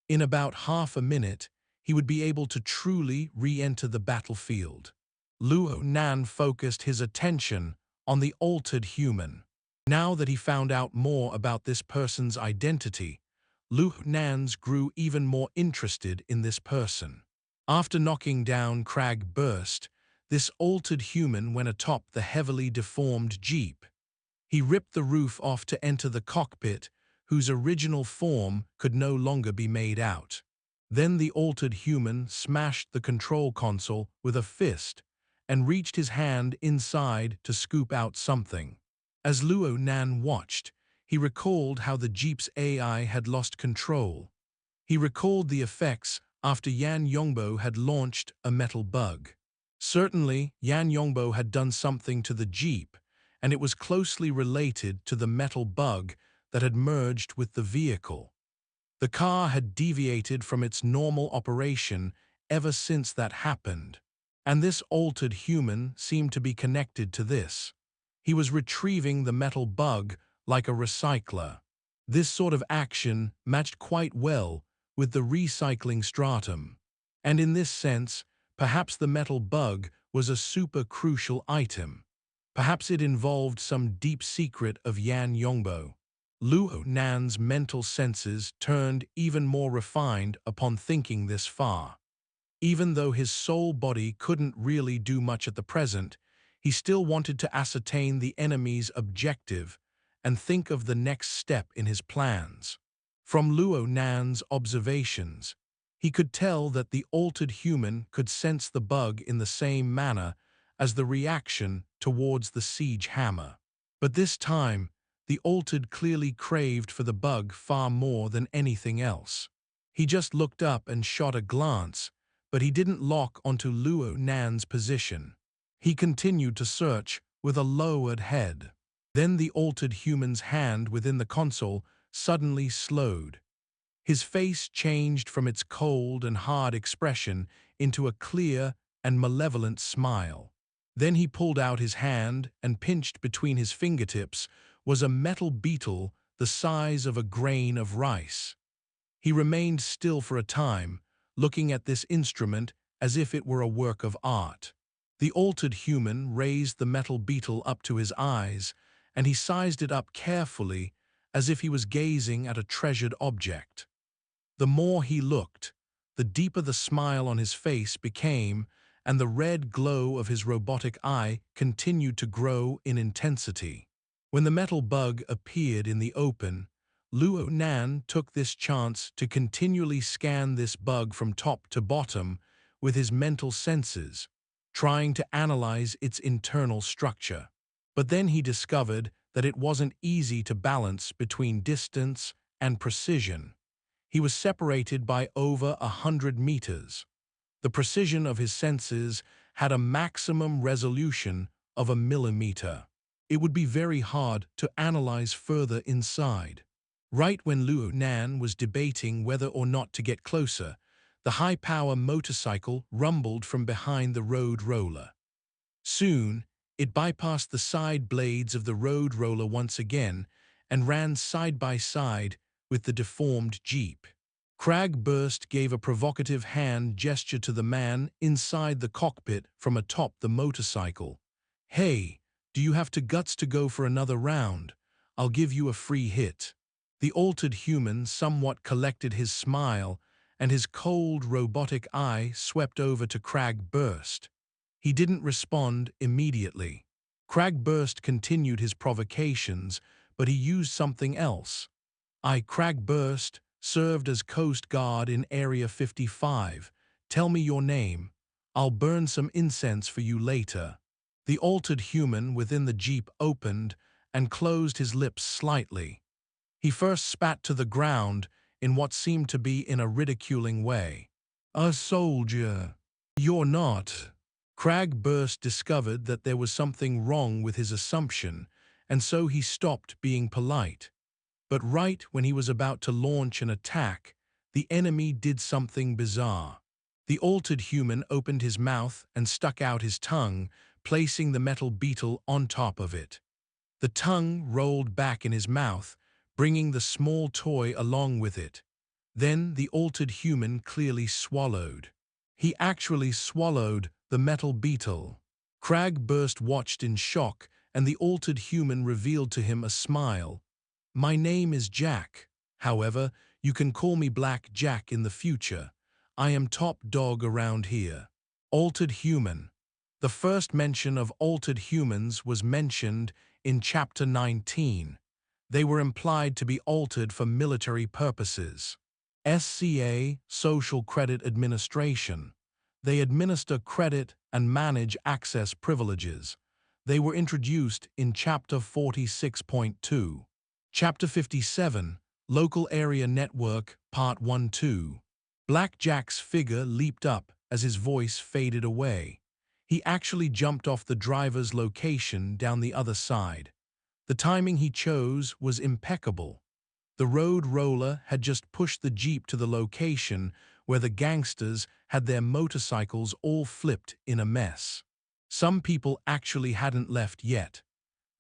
In about half a minute, he would be able to truly re-enter the battlefield. Luo Nan focused his attention on the altered human. Now that he found out more about this person's identity, Luo Nan's grew even more interested in this person. After knocking down Crag Burst, this altered human went atop the heavily deformed jeep. He ripped the roof off to enter the cockpit, whose original form could no longer be made out. Then the altered human smashed the control console with a fist and reached his hand inside to scoop out something. As Luo Nan watched, he recalled how the Jeep's AI had lost control. He recalled the effects after Yan Yongbo had launched a metal bug. Certainly, Yan Yongbo had done something to the Jeep, and it was closely related to the metal bug that had merged with the vehicle. The car had deviated from its normal operation ever since that happened, and this altered human seemed to be connected to this. He was retrieving the metal bug like a recycler. This sort of action matched quite well with the recycling stratum, and in this sense, perhaps the metal bug was a super crucial item. Perhaps it involved some deep secret of Yan Yongbo. Luo Nan's mental senses turned even more refined upon thinking this far. Even though his soul body couldn't really do much at the present, he still wanted to ascertain the enemy's objective and think of the next step in his plans. From Luo Nan's observations, he could tell that the altered human could sense the bug in the same manner as the reaction towards the siege hammer. But this time, The altered clearly craved for the bug far more than anything else. He just looked up and shot a glance, but he didn't lock onto Luo Nan's position. He continued to search with a lowered head. Then the altered human's hand within the console suddenly slowed. His face changed from its cold and hard expression into a clear and malevolent smile. Then he pulled out his hand, and pinched between his fingertips was a metal beetle the size of a grain of rice. He remained still for a time, looking at this instrument as if it were a work of art. The altered human raised the metal beetle up to his eyes, and he sized it up carefully as if he was gazing at a treasured object. The more he looked, the deeper the smile on his face became, and the red glow of his robotic eye continued to grow in intensity. When the metal bug appeared in the open, Luo Nan took this chance to continually scan this bug from top to bottom with his mental senses, trying to analyze its internal structure. But then he discovered that it wasn't easy to balance between distance and precision. He was separated by over 100 meters. The precision of his senses had a maximum resolution of a millimeter. It would be very hard to analyze further inside. Right when Luo Nan was debating whether or not to get closer, the high-power motorcycle rumbled from behind the road roller. Soon, it bypassed the side blades of the road roller once again and ran side by side with the deformed Jeep. Cragburst gave a provocative hand gesture to the man inside the cockpit from atop the motorcycle. "Hey, do you have the guts to go for another round? I'll give you a free hit." The altered human somewhat collected his smile, and his cold robotic eye swept over to Cragburst. He didn't respond immediately. Cragburst continued his provocations, but he used something else. Cragburst served as Coast Guard in Area 55. Tell me your name. I'll burn some incense for you later. The altered human within the Jeep opened and closed his lips slightly. He first spat to the ground in what seemed to be in a ridiculing way. "A soldier. You're not." Cragburst discovered that there was something wrong with his assumption, and so he stopped being polite. But right when he was about to launch an attack, the enemy did something bizarre. The altered human opened his mouth and stuck out his tongue, placing the metal beetle on top of it. The tongue rolled back in his mouth, bringing the small toy along with it. Then the altered human clearly swallowed. He actually swallowed the metal beetle. Cragburst watched in shock, and the altered human revealed to him a smile. "My name is Jack. However, you can call me Black Jack in the future. I am top dog around here." Altered human. The first mention of altered humans was mentioned in Chapter 19. They were implied to be altered for military purposes. SCA, Social Credit Administration. They administer credit and manage access privileges. They were introduced in Chapter 46.2. Chapter 57, Local Area Network, Part 1-2. Black Jack's figure leaped up as his voice faded away. He actually jumped off the driver's location down the other side. The timing he chose was impeccable. The road roller had just pushed the Jeep to the location where the gangsters had their motorcycles all flipped in a mess. Some people actually hadn't left yet.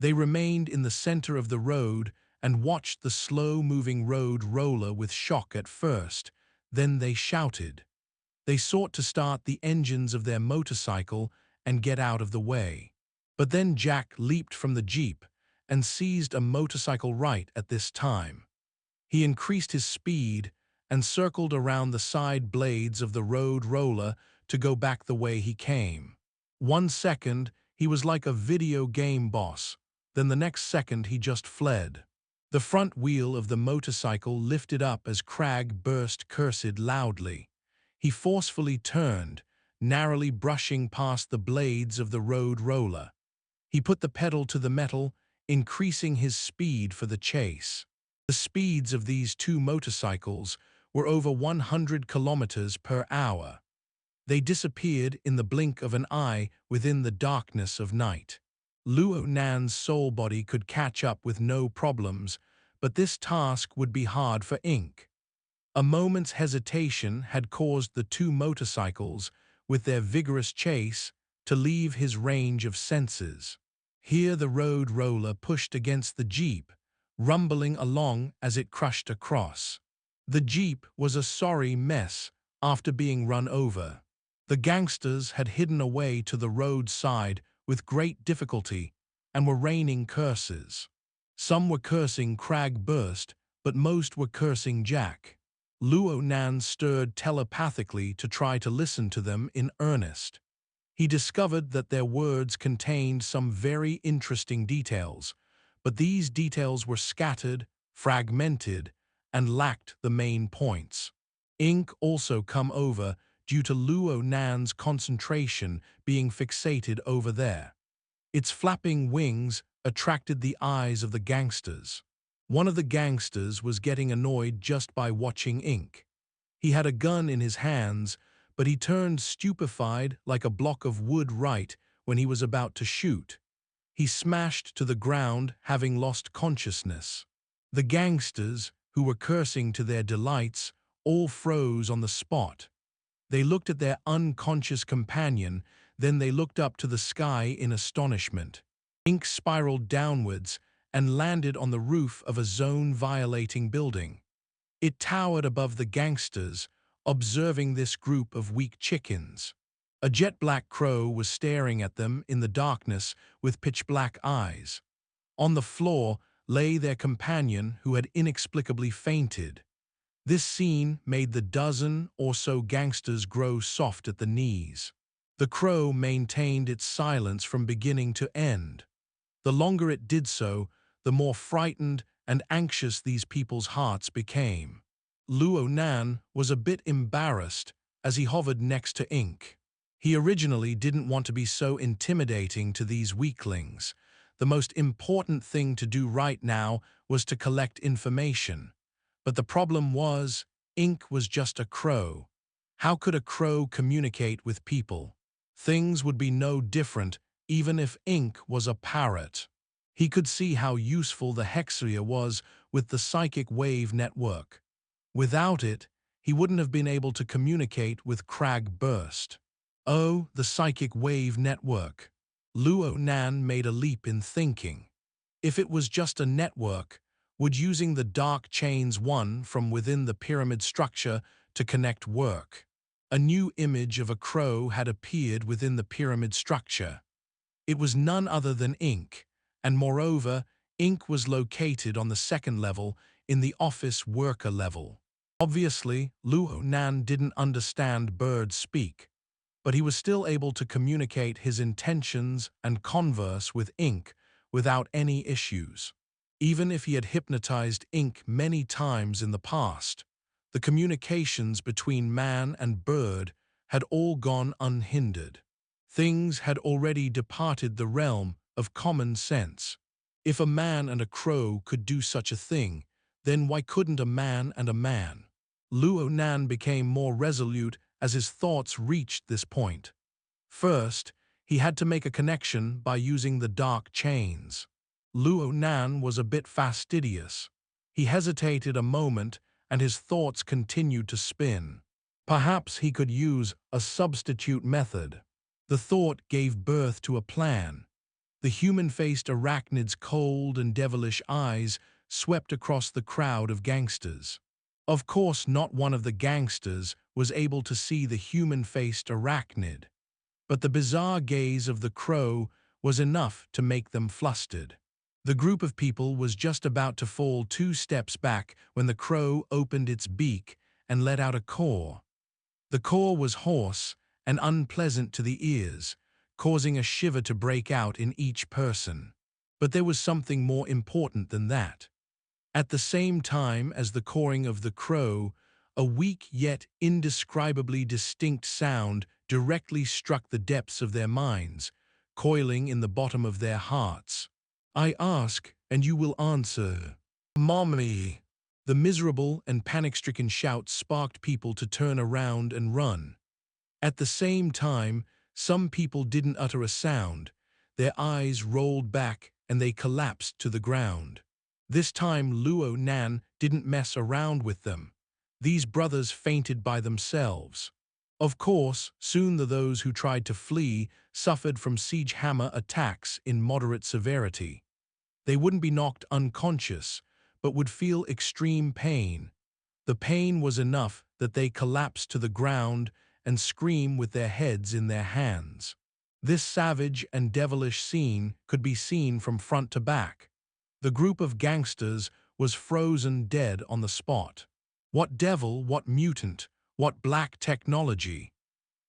They remained in the center of the road and watched the slow-moving road roller with shock at first. Then they shouted. They sought to start the engines of their motorcycle and get out of the way. But then Jack leaped from the Jeep and seized a motorcycle right at this time. He increased his speed and circled around the side blades of the road roller to go back the way he came. 1 second, he was like a video game boss. Then the next second, he just fled. The front wheel of the motorcycle lifted up as Cragburst cursed loudly. He forcefully turned, narrowly brushing past the blades of the road roller. He put the pedal to the metal, increasing his speed for the chase. The speeds of these two motorcycles were over 100 kilometers per hour. They disappeared in the blink of an eye within the darkness of night. Luo Nan's soul body could catch up with no problems, but this task would be hard for Ink. A moment's hesitation had caused the two motorcycles, with their vigorous chase, to leave his range of senses. Here the road roller pushed against the jeep, rumbling along as it crushed across. The jeep was a sorry mess after being run over. The gangsters had hidden away to the roadside with great difficulty and were raining curses. Some were cursing Crag Burst, but most were cursing Jack. Luo Nan stirred telepathically to try to listen to them in earnest. He discovered that their words contained some very interesting details, but these details were scattered, fragmented, and lacked the main points. Ink also come over due to Luo Nan's concentration being fixated over there. Its flapping wings attracted the eyes of the gangsters. One of the gangsters was getting annoyed just by watching Ink. He had a gun in his hands, but he turned stupefied like a block of wood right when he was about to shoot. He smashed to the ground, having lost consciousness. The gangsters, who were cursing to their delights, all froze on the spot. They looked at their unconscious companion, then they looked up to the sky in astonishment. Ink spiraled downwards and landed on the roof of a zone-violating building. It towered above the gangsters, observing this group of weak chickens. A jet-black crow was staring at them in the darkness with pitch-black eyes. On the floor lay their companion who had inexplicably fainted. This scene made the dozen or so gangsters grow soft at the knees. The crow maintained its silence from beginning to end. The longer it did so, the more frightened and anxious these people's hearts became. Luo Nan was a bit embarrassed as he hovered next to Ink. He originally didn't want to be so intimidating to these weaklings. The most important thing to do right now was to collect information. But the problem was, Ink was just a crow. How could a crow communicate with people? Things would be no different even if Ink was a parrot. He could see how useful the Hexia was with the psychic wave network. Without it, he wouldn't have been able to communicate with Crag Burst. Oh, the psychic wave network. Luo Nan made a leap in thinking. If it was just a network, would using the dark chains one from within the pyramid structure to connect work? A new image of a crow had appeared within the pyramid structure. It was none other than Ink, and moreover, Ink was located on the second level in the office worker level. Obviously, Luo Nan didn't understand bird speak, but he was still able to communicate his intentions and converse with Ink without any issues. Even if he had hypnotized Ink many times in the past, the communications between man and bird had all gone unhindered. Things had already departed the realm of common sense. If a man and a crow could do such a thing, then why couldn't a man and a man? Luo Nan became more resolute as his thoughts reached this point. First, he had to make a connection by using the dark chains. Luo Nan was a bit fastidious. He hesitated a moment and his thoughts continued to spin. Perhaps he could use a substitute method. The thought gave birth to a plan. The human-faced arachnid's cold and devilish eyes swept across the crowd of gangsters. Of course, not one of the gangsters was able to see the human-faced arachnid, but the bizarre gaze of the crow was enough to make them flustered. The group of people was just about to fall 2 steps back when the crow opened its beak and let out a caw. The caw was hoarse and unpleasant to the ears, causing a shiver to break out in each person. But there was something more important than that. At the same time as the cawing of the crow, a weak yet indescribably distinct sound directly struck the depths of their minds, coiling in the bottom of their hearts. I ask, and you will answer. Mommy! The miserable and panic-stricken shouts sparked people to turn around and run. At the same time, some people didn't utter a sound. Their eyes rolled back and they collapsed to the ground. This time Luo Nan didn't mess around with them. These brothers fainted by themselves. Of course, soon those who tried to flee suffered from siege hammer attacks in moderate severity. They wouldn't be knocked unconscious, but would feel extreme pain. The pain was enough that they collapsed to the ground and scream with their heads in their hands. This savage and devilish scene could be seen from front to back. The group of gangsters was frozen dead on the spot. What devil, what mutant, what black technology?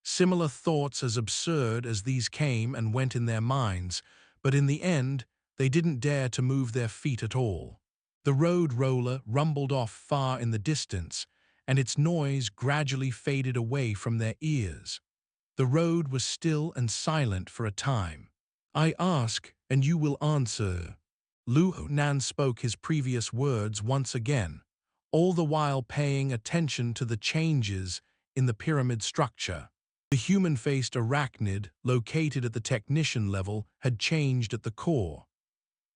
Similar thoughts as absurd as these came and went in their minds, but in the end, they didn't dare to move their feet at all. The road roller rumbled off far in the distance, and its noise gradually faded away from their ears. The road was still and silent for a time. I ask, and you will answer. Luo Nan spoke his previous words once again, all the while paying attention to the changes in the pyramid structure. The human-faced arachnid, located at the technician level, had changed at the core.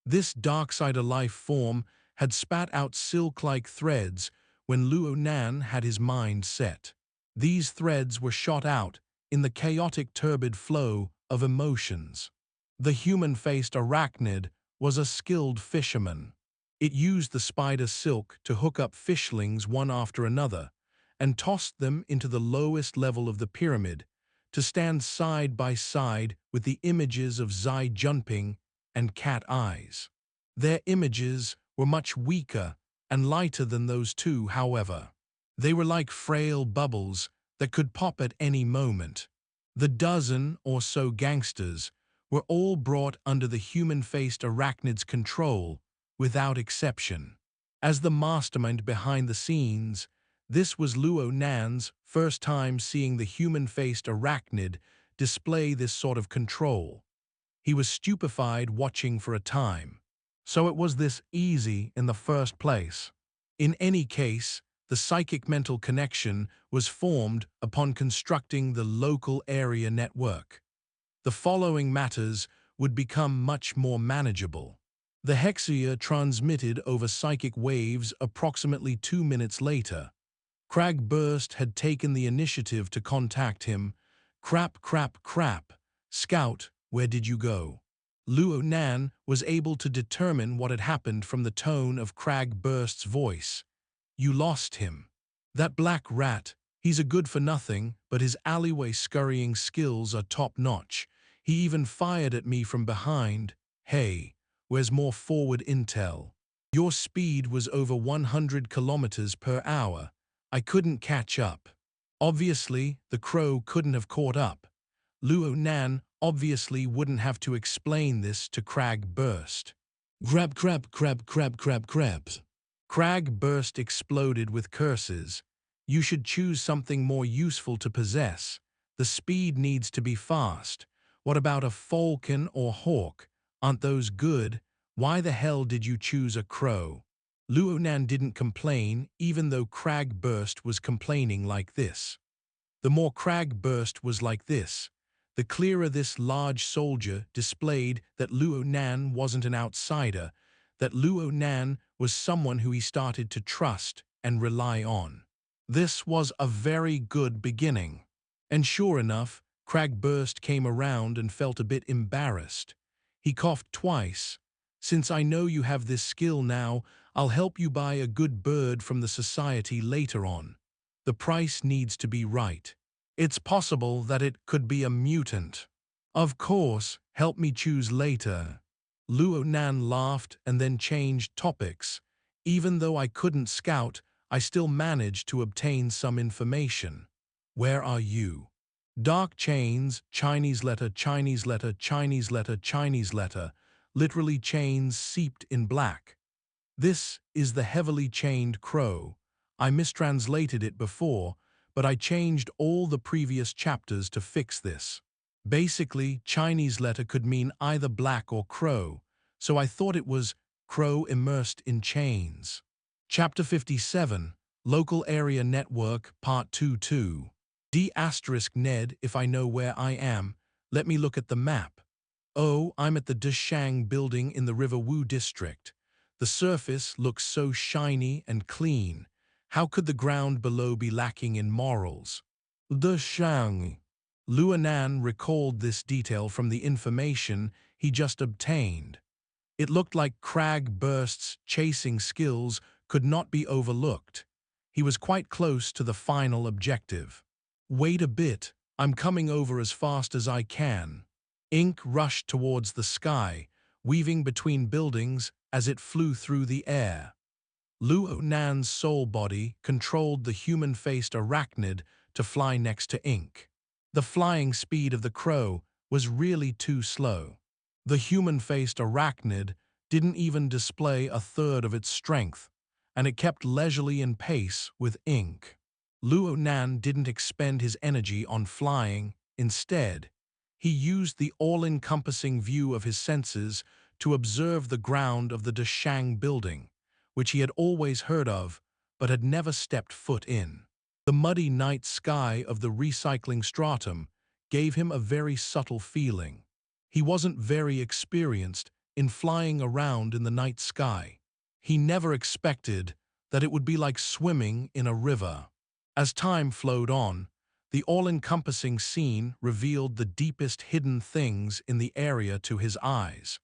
This dark-side life form had spat out silk-like threads when Luo Nan had his mind set. These threads were shot out in the chaotic turbid flow of emotions. The human-faced arachnid was a skilled fisherman. It used the spider silk to hook up fishlings one after another and tossed them into the lowest level of the pyramid to stand side by side with the images of Zai Junping and Cat Eyes. Their images were much weaker and lighter than those two, however. They were like frail bubbles that could pop at any moment. The dozen or so gangsters were all brought under the human-faced arachnid's control, without exception. As the mastermind behind the scenes, this was Luo Nan's first time seeing the human-faced arachnid display this sort of control. He was stupefied watching for a time. So it was this easy in the first place. In any case, the psychic mental connection was formed upon constructing the local area network. The following matters would become much more manageable. The Hexia transmitted over psychic waves approximately 2 minutes later. Crag Burst had taken the initiative to contact him. Crap, crap, crap. Scout, where did you go? Luo Nan was able to determine what had happened from the tone of Crag Burst's voice. You lost him. That black rat, he's a good-for-nothing, but his alleyway scurrying skills are top-notch. He even fired at me from behind. Hey, where's more forward intel? Your speed was over 100 kilometers per hour. I couldn't catch up. Obviously, the crow couldn't have caught up. Luo Nan obviously wouldn't have to explain this to Crag Burst. Grab, crab, crab, crab, crab, crabs. Crag Burst exploded with curses. You should choose something more useful to possess. The speed needs to be fast. What about a falcon or hawk? Aren't those good? Why the hell did you choose a crow? Luo Nan didn't complain, even though Crag Burst was complaining like this. The more Crag Burst was like this, the clearer this large soldier displayed that Luo Nan wasn't an outsider, that Luo Nan was someone who he started to trust and rely on. This was a very good beginning. And sure enough, Crag Burst came around and felt a bit embarrassed. He coughed twice. Since I know you have this skill now, I'll help you buy a good bird from the society later on. The price needs to be right. It's possible that it could be a mutant. Of course, help me choose later. Luo Nan laughed and then changed topics. Even though I couldn't scout, I still managed to obtain some information. Where are you? Dark chains, Chinese letter, Chinese letter, Chinese letter, Chinese letter, literally chains seeped in black. This is the heavily chained crow. I mistranslated it before, but I changed all the previous chapters to fix this. Basically, Chinese letter could mean either black or crow, so I thought it was Crow immersed in chains. Chapter 57, Local Area Network, Part 2-2. Ned, if I know where I am, let me look at the map. Oh, I'm at the Dishang building in the River Wu district. The surface looks so shiny and clean. How could the ground below be lacking in morals? Dishang. Luanan recalled this detail from the information he just obtained. It looked like Crag Burst's chasing skills could not be overlooked. He was quite close to the final objective. Wait a bit, I'm coming over as fast as I can. Ink rushed towards the sky, weaving between buildings as it flew through the air. Luo Nan's soul body controlled the human-faced arachnid to fly next to Ink. The flying speed of the crow was really too slow. The human-faced arachnid didn't even display a third of its strength, and it kept leisurely in pace with Ink. Luo Nan didn't expend his energy on flying. Instead, he used the all-encompassing view of his senses to observe the ground of the Dishang building, which he had always heard of but had never stepped foot in. The muddy night sky of the recycling stratum gave him a very subtle feeling. He wasn't very experienced in flying around in the night sky. He never expected that it would be like swimming in a river. As time flowed on, the all-encompassing scene revealed the deepest hidden things in the area to his eyes,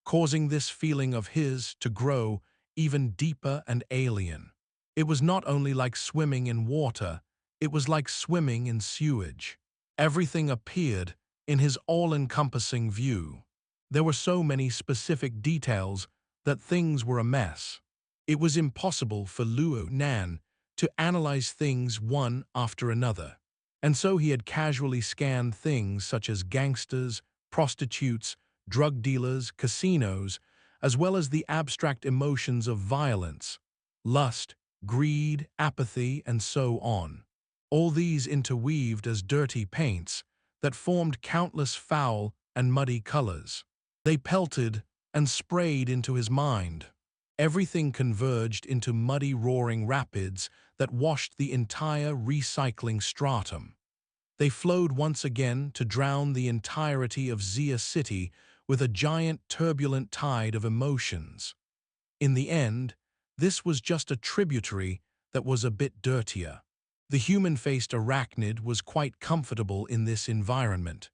causing this feeling of his to grow even deeper and alien. It was not only like swimming in water, it was like swimming in sewage. Everything appeared in his all-encompassing view. There were so many specific details that things were a mess. It was impossible for Luo Nan to analyze things one after another. And so he had casually scanned things such as gangsters, prostitutes, drug dealers, casinos, as well as the abstract emotions of violence, lust, greed, apathy, and so on. All these interweaved as dirty paints that formed countless foul and muddy colors. They pelted and sprayed into his mind. Everything converged into muddy roaring rapids that washed the entire recycling stratum. They flowed once again to drown the entirety of Zia City with a giant turbulent tide of emotions. In the end, this was just a tributary that was a bit dirtier. The human-faced arachnid was quite comfortable in this environment.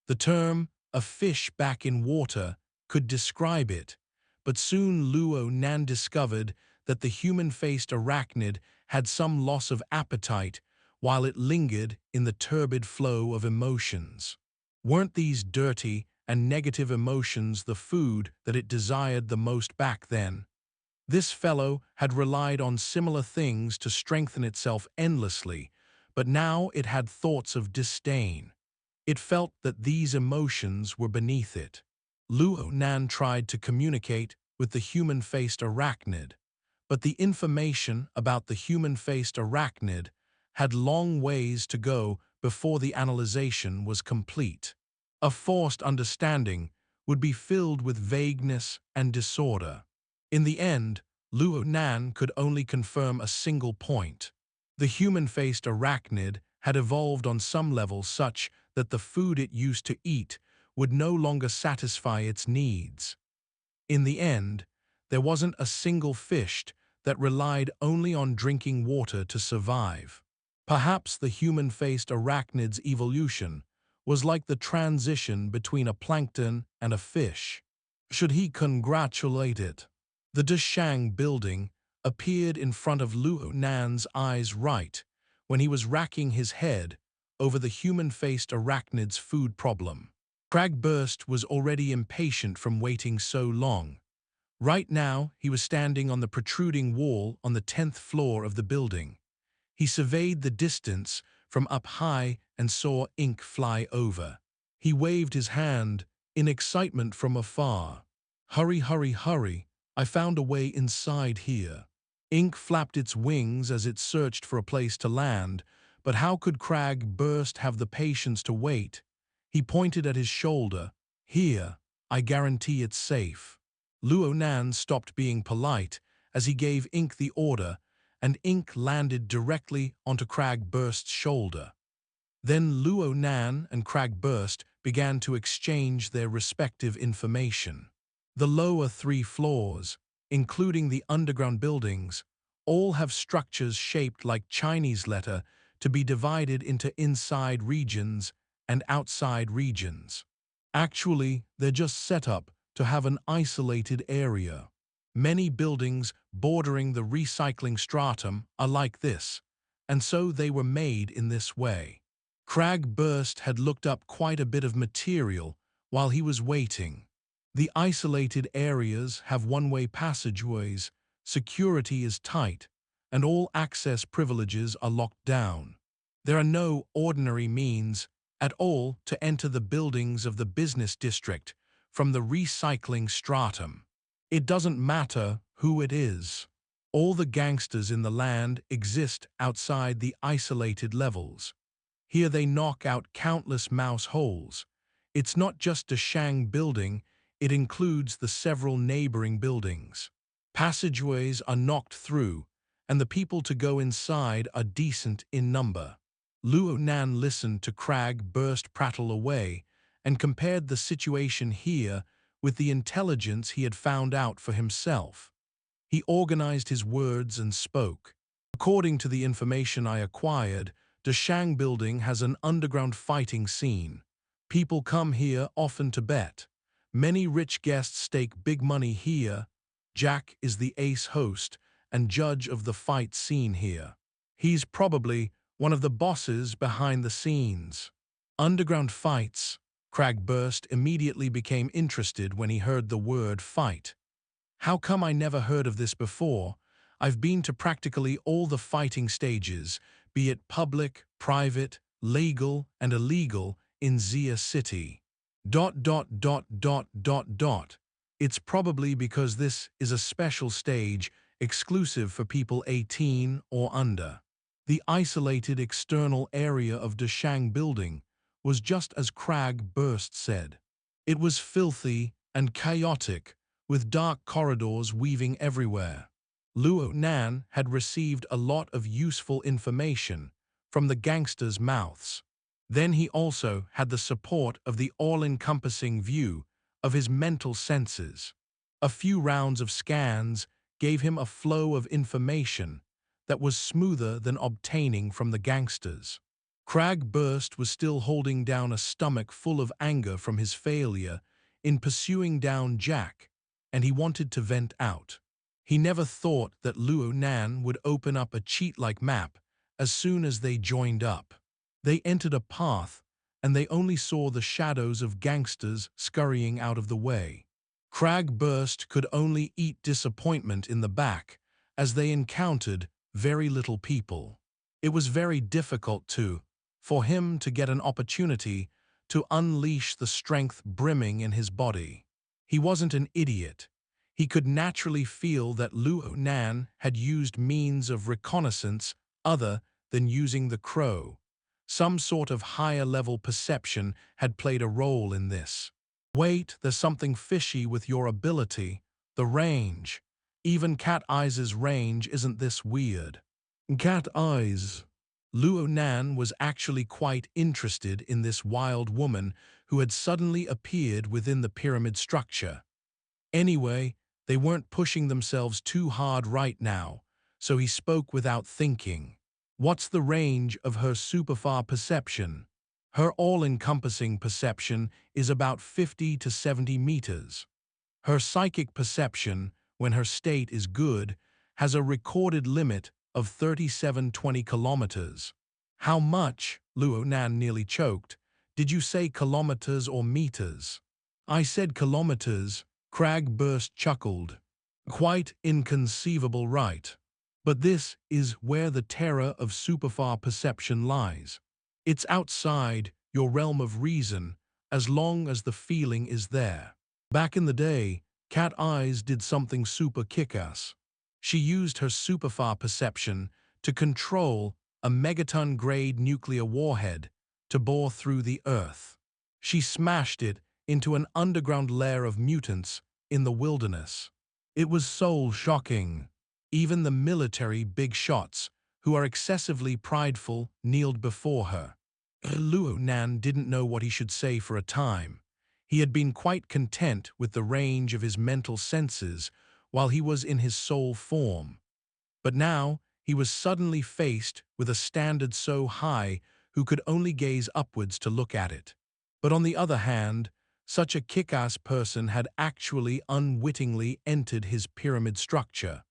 The term, a fish back in water, could describe it, but soon Luo Nan discovered that the human-faced arachnid had some loss of appetite while it lingered in the turbid flow of emotions. Weren't these dirty and negative emotions the food that it desired the most back then? This fellow had relied on similar things to strengthen itself endlessly, but now it had thoughts of disdain. It felt that these emotions were beneath it. Luo Nan tried to communicate with the human-faced arachnid, but the information about the human-faced arachnid had long ways to go before the analyzation was complete. A forced understanding would be filled with vagueness and disorder. In the end, Luo Nan could only confirm a single point. The human-faced arachnid had evolved on some level such that the food it used to eat would no longer satisfy its needs. In the end, there wasn't a single fish that relied only on drinking water to survive. Perhaps the human-faced arachnid's evolution was like the transition between a plankton and a fish. Should he congratulate it? The Dishang building appeared in front of Luo Nan's eyes right when he was racking his head over the human-faced arachnid's food problem. Cragburst was already impatient from waiting so long. Right now, he was standing on the protruding wall on the 10th floor of the building. He surveyed the distance from up high and saw Ink fly over. He waved his hand in excitement from afar. "Hurry, hurry, hurry. I found a way inside here." Ink flapped its wings as it searched for a place to land, but how could Cragburst have the patience to wait? He pointed at his shoulder. "Here, I guarantee it's safe." Luo Nan stopped being polite as he gave Ink the order, and Ink landed directly onto Cragburst's shoulder. Then Luo Nan and Cragburst began to exchange their respective information. The lower 3 floors, including the underground buildings, all have structures shaped like Chinese letter to be divided into inside regions and outside regions. Actually, they're just set up to have an isolated area. Many buildings bordering the recycling stratum are like this, and so they were made in this way. Cragburst had looked up quite a bit of material while he was waiting. The isolated areas have one-way passageways, security is tight, and all access privileges are locked down. There are no ordinary means at all to enter the buildings of the business district from the recycling stratum. It doesn't matter who it is. All the gangsters in the land exist outside the isolated levels. Here they knock out countless mouse holes. It's not just a Shang building, it includes the several neighboring buildings. Passageways are knocked through, and the people to go inside are decent in number. Luo Nan listened to Cragburst prattle away and compared the situation here with the intelligence he had found out for himself. He organized his words and spoke. According to the information I acquired, the Shang building has an underground fighting scene. People come here often to bet. Many rich guests stake big money here. Jack is the ace host and judge of the fight scene here. He's probably one of the bosses behind the scenes. Underground fights. Cragburst immediately became interested when he heard the word fight. How come I never heard of this before? I've been to practically all the fighting stages, be it public, private, legal, and illegal, in Xia City. ... It's probably because this is a special stage exclusive for people 18 or under. The isolated external area of the Shang building was just as Cragburst said. It was filthy and chaotic, with dark corridors weaving everywhere. Luo Nan had received a lot of useful information from the gangsters' mouths. Then he also had the support of the all-encompassing view of his mental senses. A few rounds of scans gave him a flow of information that was smoother than obtaining from the gangsters. Cragburst was still holding down a stomach full of anger from his failure in pursuing down Jack, and he wanted to vent out. He never thought that Luo Nan would open up a cheat-like map as soon as they joined up. They entered a path, and they only saw the shadows of gangsters scurrying out of the way. Cragburst could only eat disappointment in the back as they encountered very little people. It was very difficult for him to get an opportunity to unleash the strength brimming in his body. He wasn't an idiot. He could naturally feel that Luo Nan had used means of reconnaissance other than using the crow. Some sort of higher-level perception had played a role in this. Wait, there's something fishy with your ability. The range. Even Cat Eyes' range isn't this weird. Cat Eyes. Luo Nan was actually quite interested in this wild woman who had suddenly appeared within the pyramid structure. Anyway, they weren't pushing themselves too hard right now, so he spoke without thinking. What's the range of her superfar perception? Her all-encompassing perception is about 50 to 70 meters. Her psychic perception, when her state is good, has a recorded limit of 3720 kilometers. How much? Luo Nan nearly choked. Did you say kilometers or meters? I said kilometers, Cragburst chuckled. Quite inconceivable, right? But this is where the terror of superfar perception lies. It's outside your realm of reason as long as the feeling is there. Back in the day, Cat Eyes did something super kick-ass. She used her superfar perception to control a megaton-grade nuclear warhead to bore through the Earth. She smashed it into an underground lair of mutants in the wilderness. It was soul-shocking. Even the military big shots, who are excessively prideful, kneeled before her. Luo Nan didn't know what he should say for a time. He had been quite content with the range of his mental senses while he was in his soul form. But now he was suddenly faced with a standard so high who could only gaze upwards to look at it. But on the other hand, such a kick-ass person had actually unwittingly entered his pyramid structure.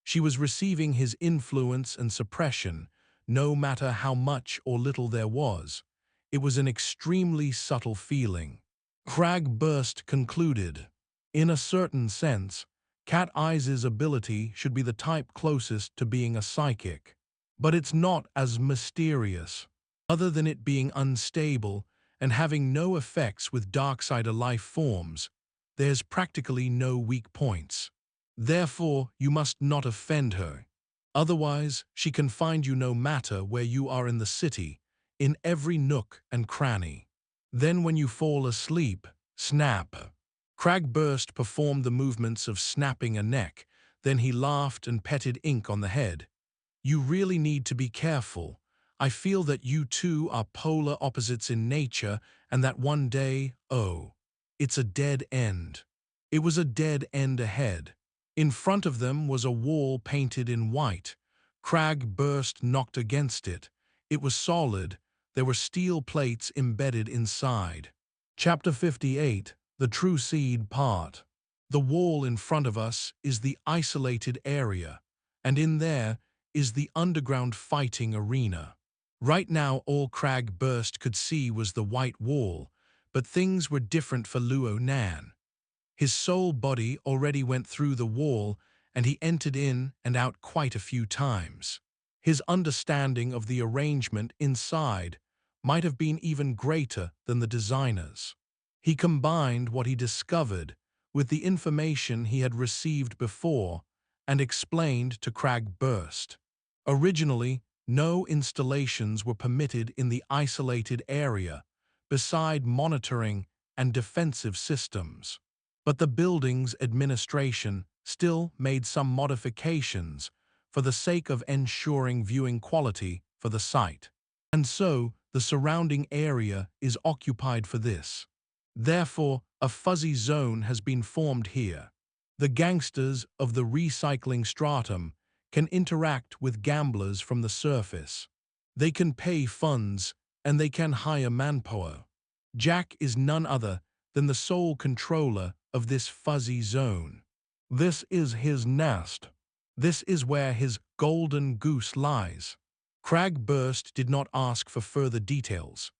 She was receiving his influence and suppression, no matter how much or little there was. It was an extremely subtle feeling. Crag Burst concluded. In a certain sense, Cat Eyes' ability should be the type closest to being a psychic. But it's not as mysterious. Other than it being unstable and having no effects with Darksider life forms, there's practically no weak points. Therefore, you must not offend her. Otherwise, she can find you no matter where you are in the city, in every nook and cranny. Then when you fall asleep, snap. Cragburst performed the movements of snapping a neck, then he laughed and petted Ink on the head. You really need to be careful. I feel that you two are polar opposites in nature and that one day, it's a dead end. It was a dead end ahead. In front of them was a wall painted in white. Cragburst knocked against it. It was solid. There were steel plates embedded inside. Chapter 58, The True Seed Part. The wall in front of us is the isolated area, and in there is the underground fighting arena. Right now all Cragburst could see was the white wall, but things were different for Luo Nan. His soul body already went through the wall, and he entered in and out quite a few times. His understanding of the arrangement inside might have been even greater than the designers. He combined what he discovered with the information he had received before and explained to Cragburst. Originally, no installations were permitted in the isolated area, beside monitoring and defensive systems. But the building's administration still made some modifications for the sake of ensuring viewing quality for the site. And so, the surrounding area is occupied for this. Therefore, a fuzzy zone has been formed here. The gangsters of the recycling stratum can interact with gamblers from the surface. They can pay funds, and they can hire manpower. Jack is none other than the sole controller of this fuzzy zone. This is his nest. This is where his golden goose lies. Cragburst did not ask for further details.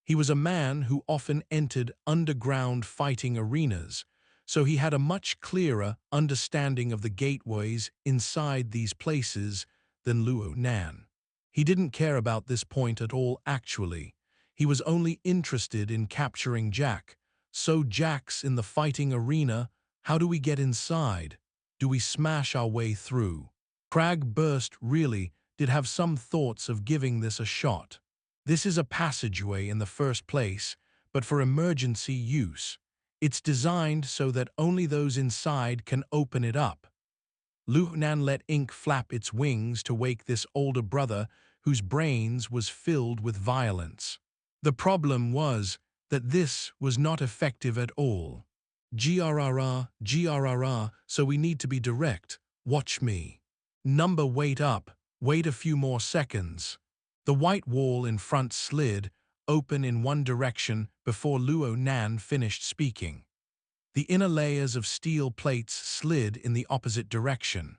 He was a man who often entered underground fighting arenas, so he had a much clearer understanding of the gateways inside these places than Luo Nan. He didn't care about this point at all actually. He was only interested in capturing Jack. So Jack's in the fighting arena. How do we get inside? Do we smash our way through? Cragburst really did have some thoughts of giving this a shot. This is a passageway in the first place, but for emergency use. It's designed so that only those inside can open it up. Luo Nan let Ink flap its wings to wake this older brother whose brains was filled with violence. The problem was that this was not effective at all. GRRR, so we need to be direct. Watch me. Number wait up, wait a few more seconds. The white wall in front slid open in one direction before Luo Nan finished speaking. The inner layers of steel plates slid in the opposite direction.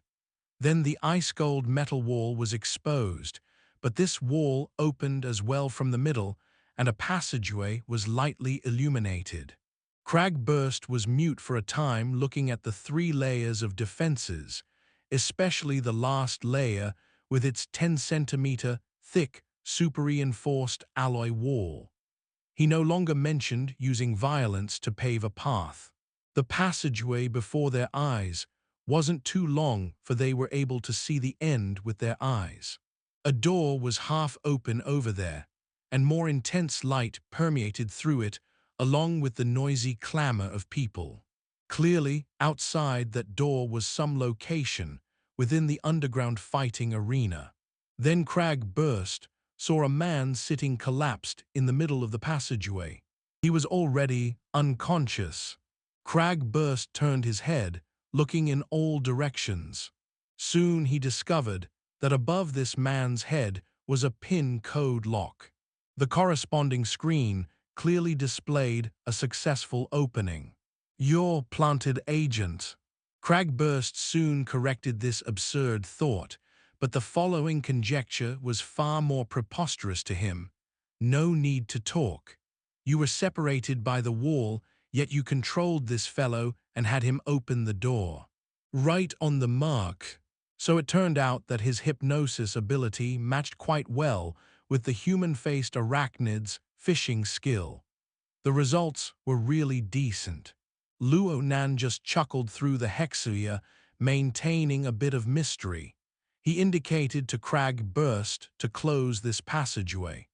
Then the ice-cold metal wall was exposed, but this wall opened as well from the middle, and a passageway was lightly illuminated. Cragburst was mute for a time, looking at the 3 layers of defenses, especially the last layer with its 10-centimeter thick, super-reinforced alloy wall. He no longer mentioned using violence to pave a path. The passageway before their eyes wasn't too long, for they were able to see the end with their eyes. A door was half open over there, and more intense light permeated through it, along with the noisy clamor of people. Clearly, outside that door was some location within the underground fighting arena. Then Crag burst, saw a man sitting collapsed in the middle of the passageway. He was already unconscious. Crag burst turned his head, looking in all directions. Soon he discovered that above this man's head was a PIN code lock. The corresponding screen clearly displayed a successful opening. "You're planted agent." Cragburst soon corrected this absurd thought, but the following conjecture was far more preposterous to him. "No need to talk. You were separated by the wall, yet you controlled this fellow and had him open the door. Right on the mark." So it turned out that his hypnosis ability matched quite well with the human-faced arachnid's fishing skill. The results were really decent. Luo Nan just chuckled through the hexia, maintaining a bit of mystery. He indicated to Crag Burst to close this passageway.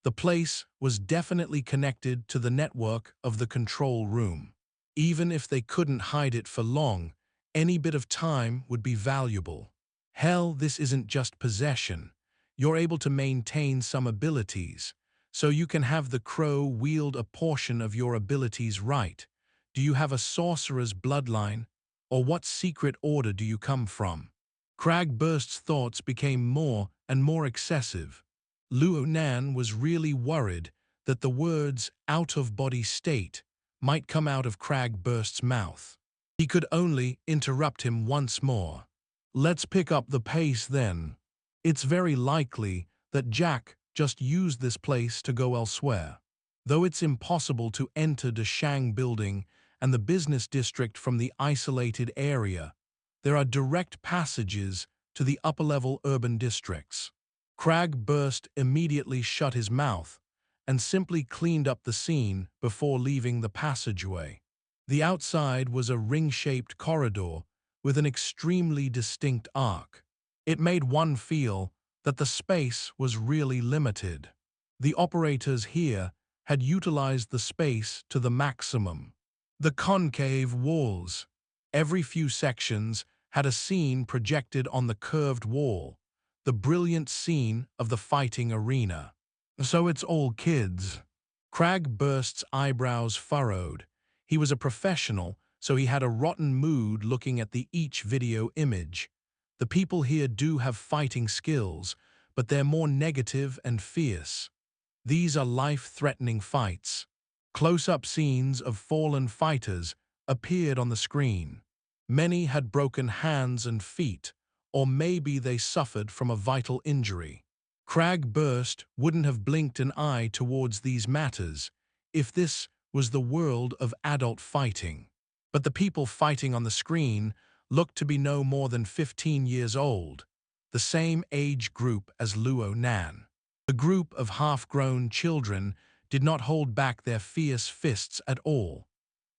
The place was definitely connected to the network of the control room. Even if they couldn't hide it for long, any bit of time would be valuable. Hell, this isn't just possession. You're able to maintain some abilities, so you can have the crow wield a portion of your abilities right. Do you have a sorcerer's bloodline? Or what secret order do you come from? Cragburst's thoughts became more and more excessive. Luo Nan was really worried that the words out-of-body state might come out of Cragburst's mouth. He could only interrupt him once more. "Let's pick up the pace then. It's very likely that Jack just used this place to go elsewhere. Though it's impossible to enter the Shang building and the business district from the isolated area, there are direct passages to the upper-level urban districts." Crag Burst immediately shut his mouth and simply cleaned up the scene before leaving the passageway. The outside was a ring-shaped corridor with an extremely distinct arc. It made one feel that the space was really limited. The operators here had utilized the space to the maximum. The concave walls. Every few sections had a scene projected on the curved wall, the brilliant scene of the fighting arena. "So it's all kids." Crag Burst's eyebrows furrowed. He was a professional, so he had a rotten mood looking at each video image. The people here do have fighting skills, but they're more negative and fierce. These are life-threatening fights. Close-up scenes of fallen fighters appeared on the screen. Many had broken hands and feet, or maybe they suffered from a vital injury. Crag Burst wouldn't have blinked an eye towards these matters if this was the world of adult fighting. But the people fighting on the screen looked to be no more than 15 years old, the same age group as Luo Nan. The group of half-grown children did not hold back their fierce fists at all.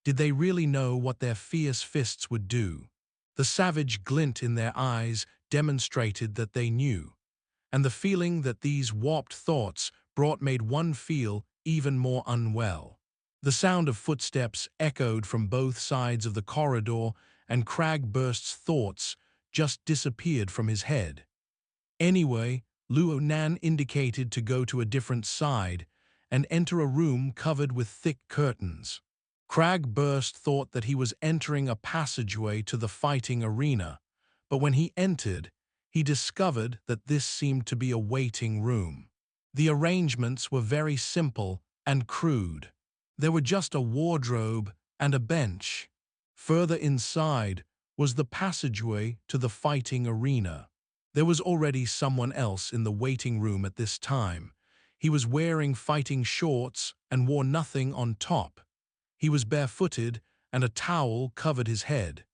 Did they really know what their fierce fists would do? The savage glint in their eyes demonstrated that they knew, and the feeling that these warped thoughts brought made one feel even more unwell. The sound of footsteps echoed from both sides of the corridor, and Cragburst's thoughts just disappeared from his head. Anyway, Luo Nan indicated to go to a different side and enter a room covered with thick curtains. Cragburst thought that he was entering a passageway to the fighting arena, but when he entered, he discovered that this seemed to be a waiting room. The arrangements were very simple and crude. There were just a wardrobe and a bench. Further inside was the passageway to the fighting arena. There was already someone else in the waiting room at this time. He was wearing fighting shorts and wore nothing on top. He was barefooted, and a towel covered his head.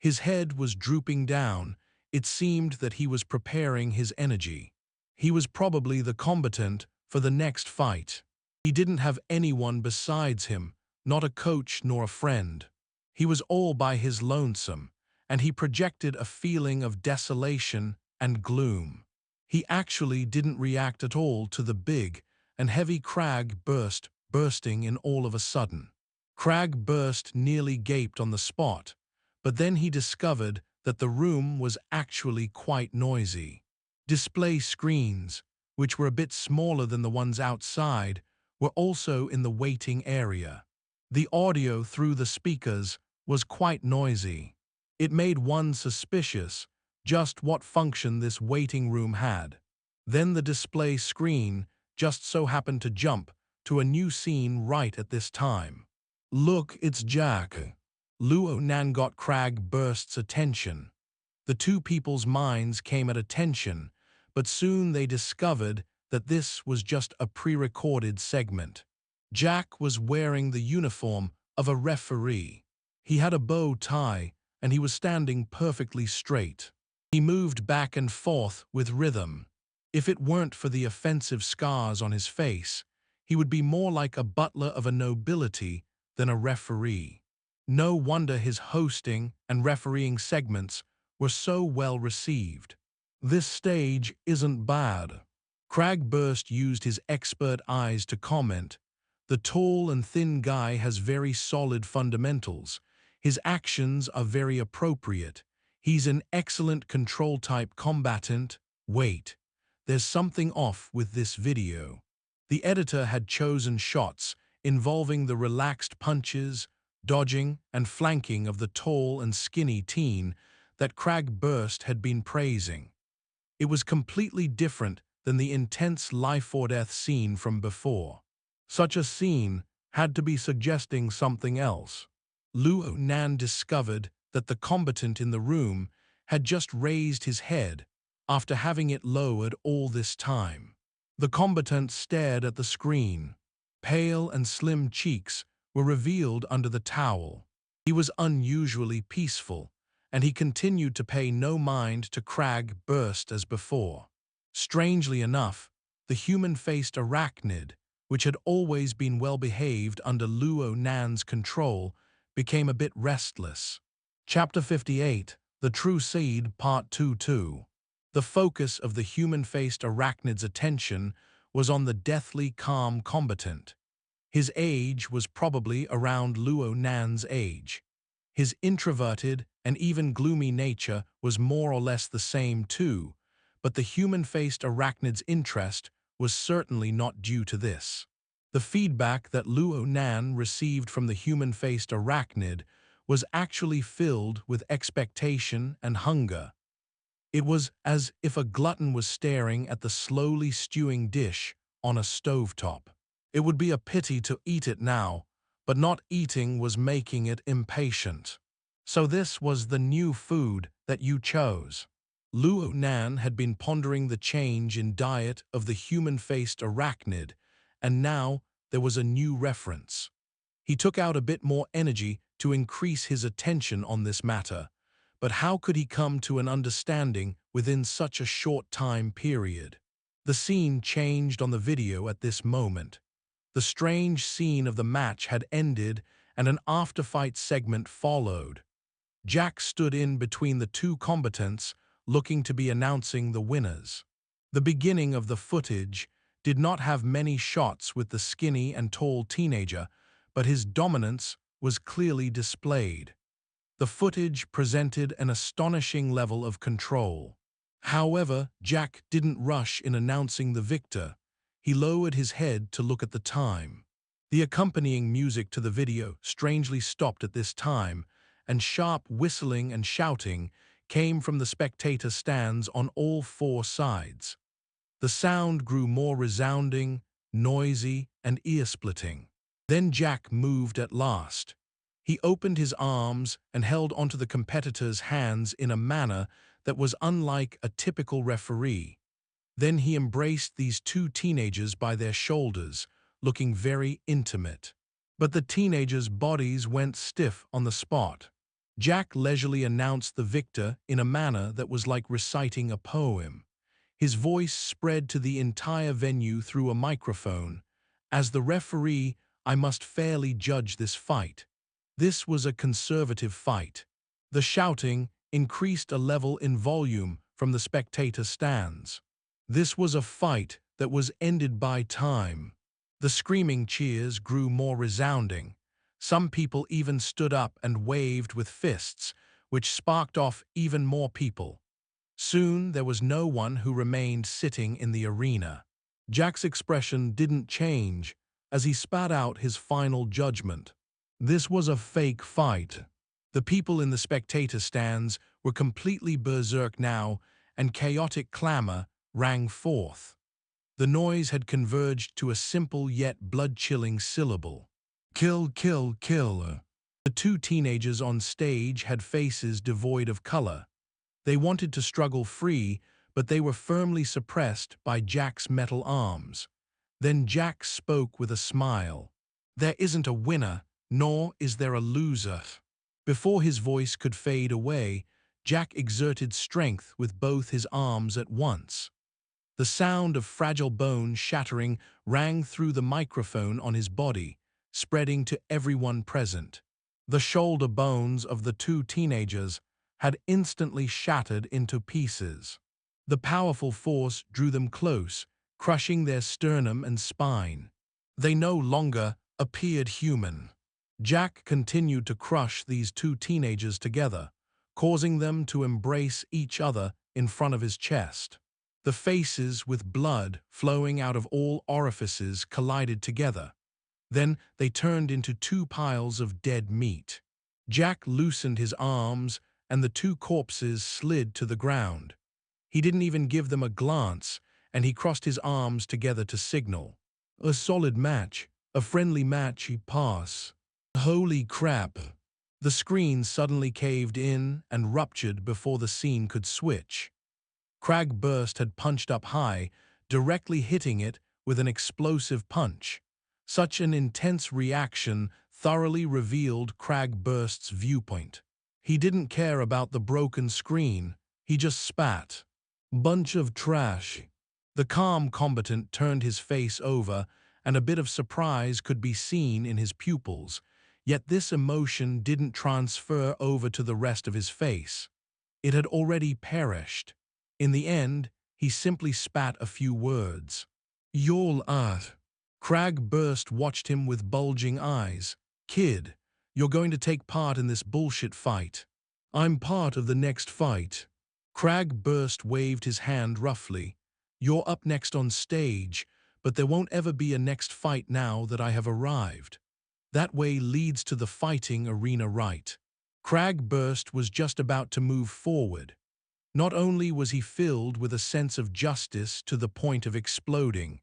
His head was drooping down. It seemed that he was preparing his energy. He was probably the combatant for the next fight. He didn't have anyone besides him, not a coach nor a friend. He was all by his lonesome, and he projected a feeling of desolation and gloom. He actually didn't react at all to the big and heavy crag bursting in all of a sudden. Cragburst nearly gaped on the spot, but then he discovered that the room was actually quite noisy. Display screens, which were a bit smaller than the ones outside, were also in the waiting area. The audio through the speakers was quite noisy. It made one suspicious just what function this waiting room had. Then the display screen just so happened to jump to a new scene right at this time. "Look, it's Jack." Luo Nan got Cragburst's attention. The two people's minds came at attention, but soon they discovered that this was just a pre-recorded segment. Jack was wearing the uniform of a referee. He had a bow tie, and he was standing perfectly straight. He moved back and forth with rhythm. If it weren't for the offensive scars on his face, he would be more like a butler of a nobility than a referee. No wonder his hosting and refereeing segments were so well received. "This stage isn't bad." Cragburst used his expert eyes to comment. "The tall and thin guy has very solid fundamentals. His actions are very appropriate. He's an excellent control-type combatant. Wait, there's something off with this video." The editor had chosen shots involving the relaxed punches, dodging, and flanking of the tall and skinny teen that Cragburst had been praising. It was completely different than the intense life-or-death scene from before. Such a scene had to be suggesting something else. Luo Nan discovered that the combatant in the room had just raised his head after having it lowered all this time. The combatant stared at the screen. Pale and slim cheeks were revealed under the towel. He was unusually peaceful, and he continued to pay no mind to Cragburst as before. Strangely enough, the human-faced arachnid, which had always been well-behaved under Luo Nan's control, became a bit restless. Chapter 58, The True Seed, Part 2-2. The focus of the human-faced arachnid's attention was on the deathly calm combatant. His age was probably around Luo Nan's age. His introverted and even gloomy nature was more or less the same too, but the human-faced arachnid's interest was certainly not due to this. The feedback that Luo Nan received from the human-faced arachnid was actually filled with expectation and hunger. It was as if a glutton was staring at the slowly stewing dish on a stovetop. It would be a pity to eat it now, but not eating was making it impatient. "So this was the new food that you chose." Luo Nan had been pondering the change in diet of the human-faced arachnid, and now there was a new reference. He took out a bit more energy to increase his attention on this matter, but how could he come to an understanding within such a short time period? The scene changed on the video at this moment. The strange scene of the match had ended, and an after-fight segment followed. Jack stood in between the two combatants, looking to be announcing the winners. The beginning of the footage did not have many shots with the skinny and tall teenager, but his dominance was clearly displayed. The footage presented an astonishing level of control. However, Jack didn't rush in announcing the victor. He lowered his head to look at the time. The accompanying music to the video strangely stopped at this time, and sharp whistling and shouting came from the spectator stands on all four sides. The sound grew more resounding, noisy, and ear-splitting. Then Jack moved at last. He opened his arms and held onto the competitor's hands in a manner that was unlike a typical referee. Then he embraced these two teenagers by their shoulders, looking very intimate. But the teenagers' bodies went stiff on the spot. Jack leisurely announced the victor in a manner that was like reciting a poem. His voice spread to the entire venue through a microphone. "As the referee, I must fairly judge this fight. This was a conservative fight." The shouting increased a level in volume from the spectator stands. "This was a fight that was ended by time." The screaming cheers grew more resounding. Some people even stood up and waved with fists, which sparked off even more people. Soon there was no one who remained sitting in the arena. Jack's expression didn't change as he spat out his final judgment. This was a fake fight. The people in the spectator stands were completely berserk now, and chaotic clamor rang forth. The noise had converged to a simple yet blood-chilling syllable. Kill, kill, kill. The two teenagers on stage had faces devoid of color. They wanted to struggle free, but they were firmly suppressed by Jack's metal arms. Then Jack spoke with a smile. There isn't a winner, nor is there a loser. Before his voice could fade away, Jack exerted strength with both his arms at once. The sound of fragile bones shattering rang through the microphone on his body, spreading to everyone present. The shoulder bones of the two teenagers had instantly shattered into pieces. The powerful force drew them close, crushing their sternum and spine. They no longer appeared human. Jack continued to crush these two teenagers together, causing them to embrace each other in front of his chest. The faces with blood flowing out of all orifices collided together. Then they turned into two piles of dead meat. Jack loosened his arms, and the two corpses slid to the ground. He didn't even give them a glance, and he crossed his arms together to signal. A solid match, a friendly match, he pass. Holy crap! The screen suddenly caved in and ruptured before the scene could switch. Cragburst had punched up high, directly hitting it with an explosive punch. Such an intense reaction thoroughly revealed Cragburst's viewpoint. He didn't care about the broken screen, he just spat. Bunch of trash. The calm combatant turned his face over, and a bit of surprise could be seen in his pupils, yet this emotion didn't transfer over to the rest of his face. It had already perished. In the end, he simply spat a few words. Y'all art. Cragburst watched him with bulging eyes. Kid, you're going to take part in this bullshit fight. I'm part of the next fight. Cragburst waved his hand roughly. You're up next on stage, but there won't ever be a next fight now that I have arrived. That way leads to the fighting arena right. Cragburst was just about to move forward. Not only was he filled with a sense of justice to the point of exploding,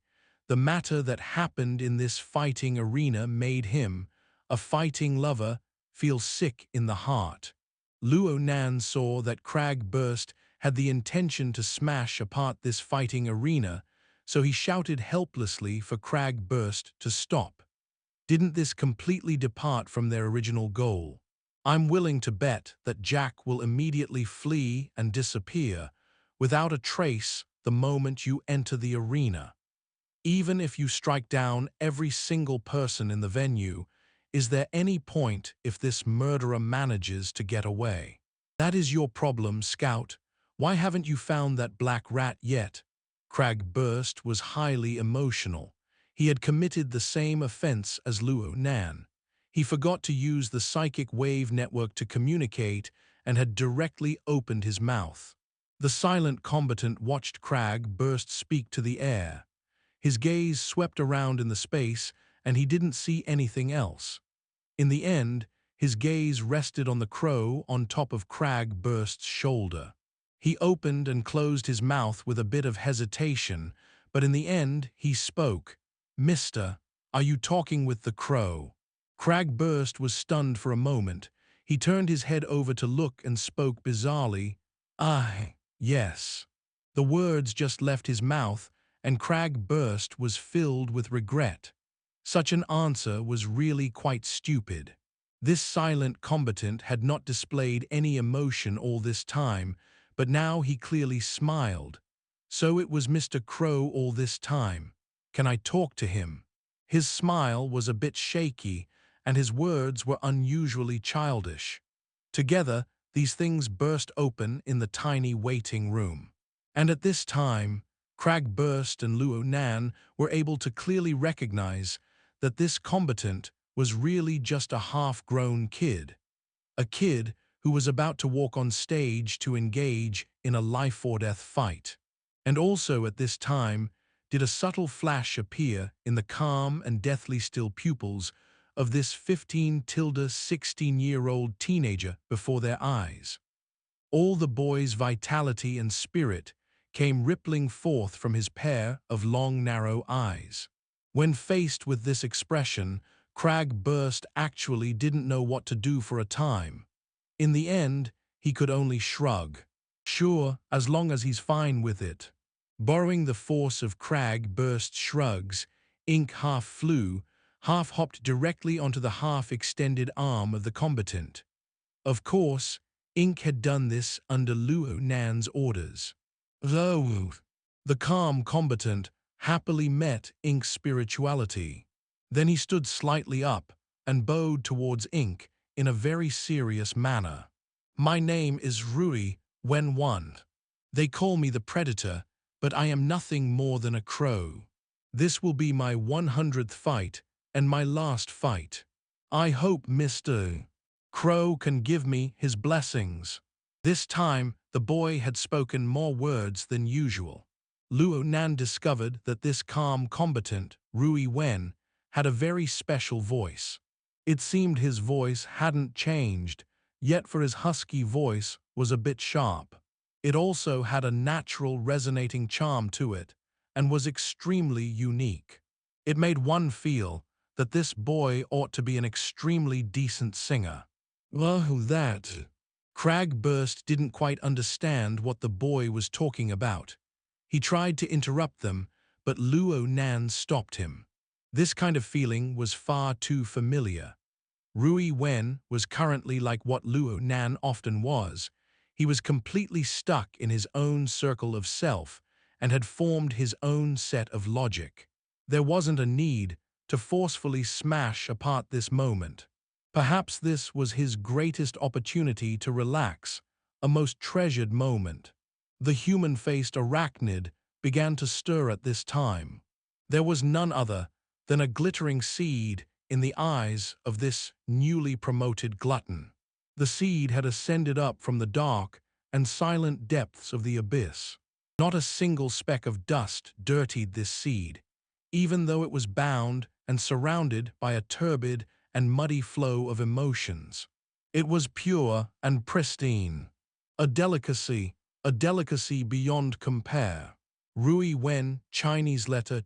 the matter that happened in this fighting arena made him, a fighting lover, feel sick in the heart. Luo Nan saw that Cragburst had the intention to smash apart this fighting arena, so he shouted helplessly for Cragburst to stop. Didn't this completely depart from their original goal? I'm willing to bet that Jack will immediately flee and disappear without a trace the moment you enter the arena. Even if you strike down every single person in the venue, is there any point if this murderer manages to get away? That is your problem, Scout. Why haven't you found that black rat yet? Cragburst was highly emotional. He had committed the same offense as Luo Nan. He forgot to use the psychic wave network to communicate and had directly opened his mouth. The silent combatant watched Cragburst speak to the air. His gaze swept around in the space, and he didn't see anything else. In the end, his gaze rested on the crow on top of Cragburst's shoulder. He opened and closed his mouth with a bit of hesitation, but in the end he spoke. "Mister, are you talking with the crow?" Cragburst was stunned for a moment. He turned his head over to look and spoke bizarrely. Yes." The words just left his mouth, and Cragburst was filled with regret. Such an answer was really quite stupid. This silent combatant had not displayed any emotion all this time, but now he clearly smiled. So it was Mr. Crow all this time. Can I talk to him? His smile was a bit shaky, and his words were unusually childish. Together, these things burst open in the tiny waiting room. And at this time, Cragburst and Luo Nan were able to clearly recognize that this combatant was really just a half-grown kid. A kid who was about to walk on stage to engage in a life-or-death fight. And also at this time did a subtle flash appear in the calm and deathly still pupils of this 15-16-year-old teenager before their eyes. All the boy's vitality and spirit came rippling forth from his pair of long, narrow eyes. When faced with this expression, Crag burst actually didn't know what to do for a time. In the end, he could only shrug. Sure, as long as he's fine with it. Borrowing the force of Crag burst's shrugs, Ink half flew, half hopped directly onto the half-extended arm of the combatant. Of course, Ink had done this under Luo Nan's orders. Though the calm combatant happily met Ink's spirituality. Then he stood slightly up and bowed towards Ink in a very serious manner. My name is Rui Wen. They call me the Predator, but I am nothing more than a crow. This will be my 100th fight and my last fight. I hope Mr. Crow can give me his blessings. This time, the boy had spoken more words than usual. Luo Nan discovered that this calm combatant, Rui Wen, had a very special voice. It seemed his voice hadn't changed, yet for his husky voice was a bit sharp. It also had a natural resonating charm to it, and was extremely unique. It made one feel that this boy ought to be an extremely decent singer. That. Crag Burst didn't quite understand what the boy was talking about. He tried to interrupt them, but Luo Nan stopped him. This kind of feeling was far too familiar. Rui Wen was currently like what Luo Nan often was. He was completely stuck in his own circle of self and had formed his own set of logic. There wasn't a need to forcefully smash apart this moment. Perhaps this was his greatest opportunity to relax, a most treasured moment. The human-faced arachnid began to stir at this time. There was none other than a glittering seed in the eyes of this newly promoted glutton. The seed had ascended up from the dark and silent depths of the abyss. Not a single speck of dust dirtied this seed, even though it was bound and surrounded by a turbid and muddy flow of emotions. It was pure and pristine. A delicacy beyond compare. Rui Wen, Chinese letter,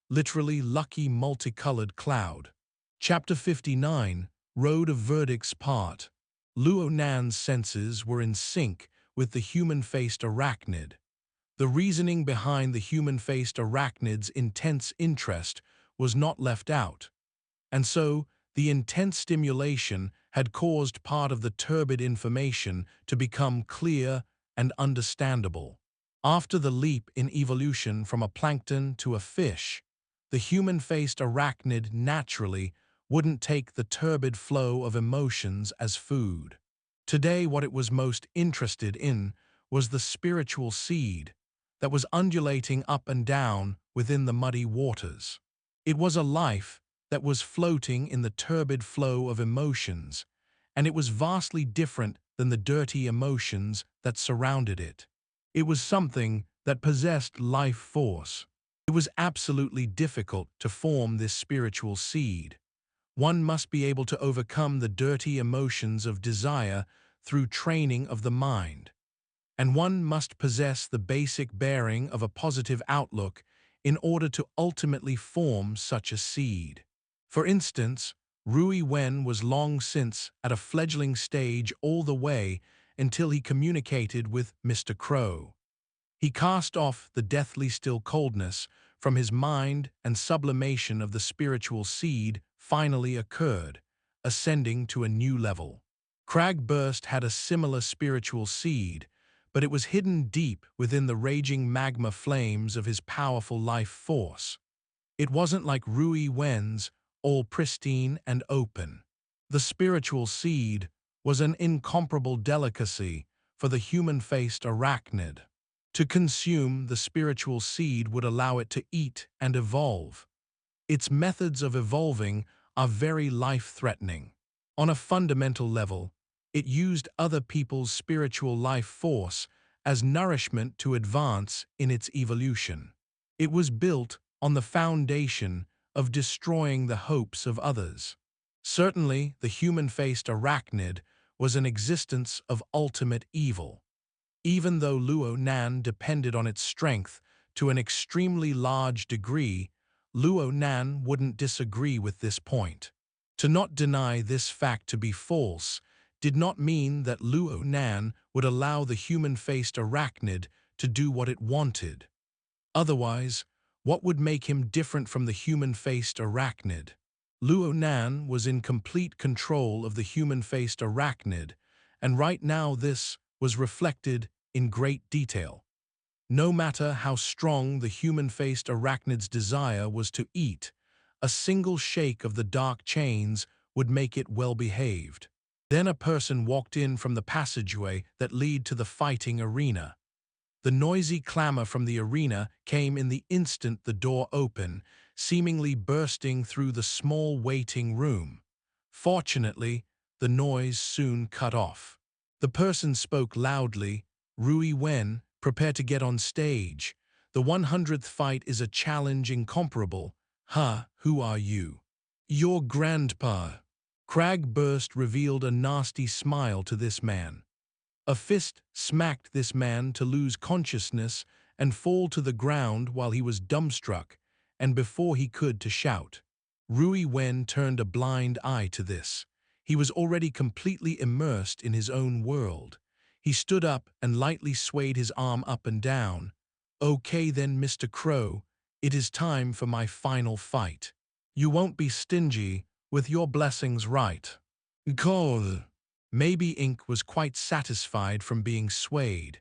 literally lucky multicolored cloud. Chapter 59, Road of Verdicts Part. Luo Nan's senses were in sync with the human-faced arachnid. The reasoning behind the human-faced arachnid's intense interest was not left out. And so, the intense stimulation had caused part of the turbid information to become clear and understandable. After the leap in evolution from a plankton to a fish, the human-faced arachnid naturally wouldn't take the turbid flow of emotions as food. Today, what it was most interested in was the spiritual seed that was undulating up and down within the muddy waters. It was a life that was floating in the turbid flow of emotions, and it was vastly different than the dirty emotions that surrounded it. It was something that possessed life force. It was absolutely difficult to form this spiritual seed. One must be able to overcome the dirty emotions of desire through training of the mind. And one must possess the basic bearing of a positive outlook in order to ultimately form such a seed. For instance, Rui Wen was long since at a fledgling stage all the way until he communicated with Mr. Crow. He cast off the deathly still coldness from his mind, and sublimation of the spiritual seed finally occurred, ascending to a new level. Crag Burst had a similar spiritual seed, but it was hidden deep within the raging magma flames of his powerful life force. It wasn't like Rui Wen's, all pristine and open. The spiritual seed was an incomparable delicacy for the human-faced arachnid. To consume the spiritual seed would allow it to eat and evolve. Its methods of evolving are very life-threatening. On a fundamental level, it used other people's spiritual life force as nourishment to advance in its evolution. It was built on the foundation of destroying the hopes of others. Certainly, the human-faced arachnid was an existence of ultimate evil. Even though Luo Nan depended on its strength to an extremely large degree, Luo Nan wouldn't disagree with this point. To not deny this fact to be false did not mean that Luo Nan would allow the human-faced arachnid to do what it wanted. Otherwise, what would make him different from the human-faced arachnid? Luo Nan was in complete control of the human-faced arachnid, and right now this was reflected in great detail. No matter how strong the human-faced arachnid's desire was to eat, a single shake of the dark chains would make it well-behaved. Then a person walked in from the passageway that led to the fighting arena. The noisy clamor from the arena came in the instant the door opened, seemingly bursting through the small waiting room. Fortunately, the noise soon cut off. The person spoke loudly. Rui Wen, prepare to get on stage. The 100th fight is a challenge incomparable. Who are you? Your grandpa. Crag Burst revealed a nasty smile to this man. A fist smacked this man to lose consciousness and fall to the ground while he was dumbstruck, and before he could to shout. Rui Wen turned a blind eye to this. He was already completely immersed in his own world. He stood up and lightly swayed his arm up and down. Okay then, Mr. Crow, it is time for my final fight. You won't be stingy with your blessings, right? God. Maybe Ink was quite satisfied from being swayed.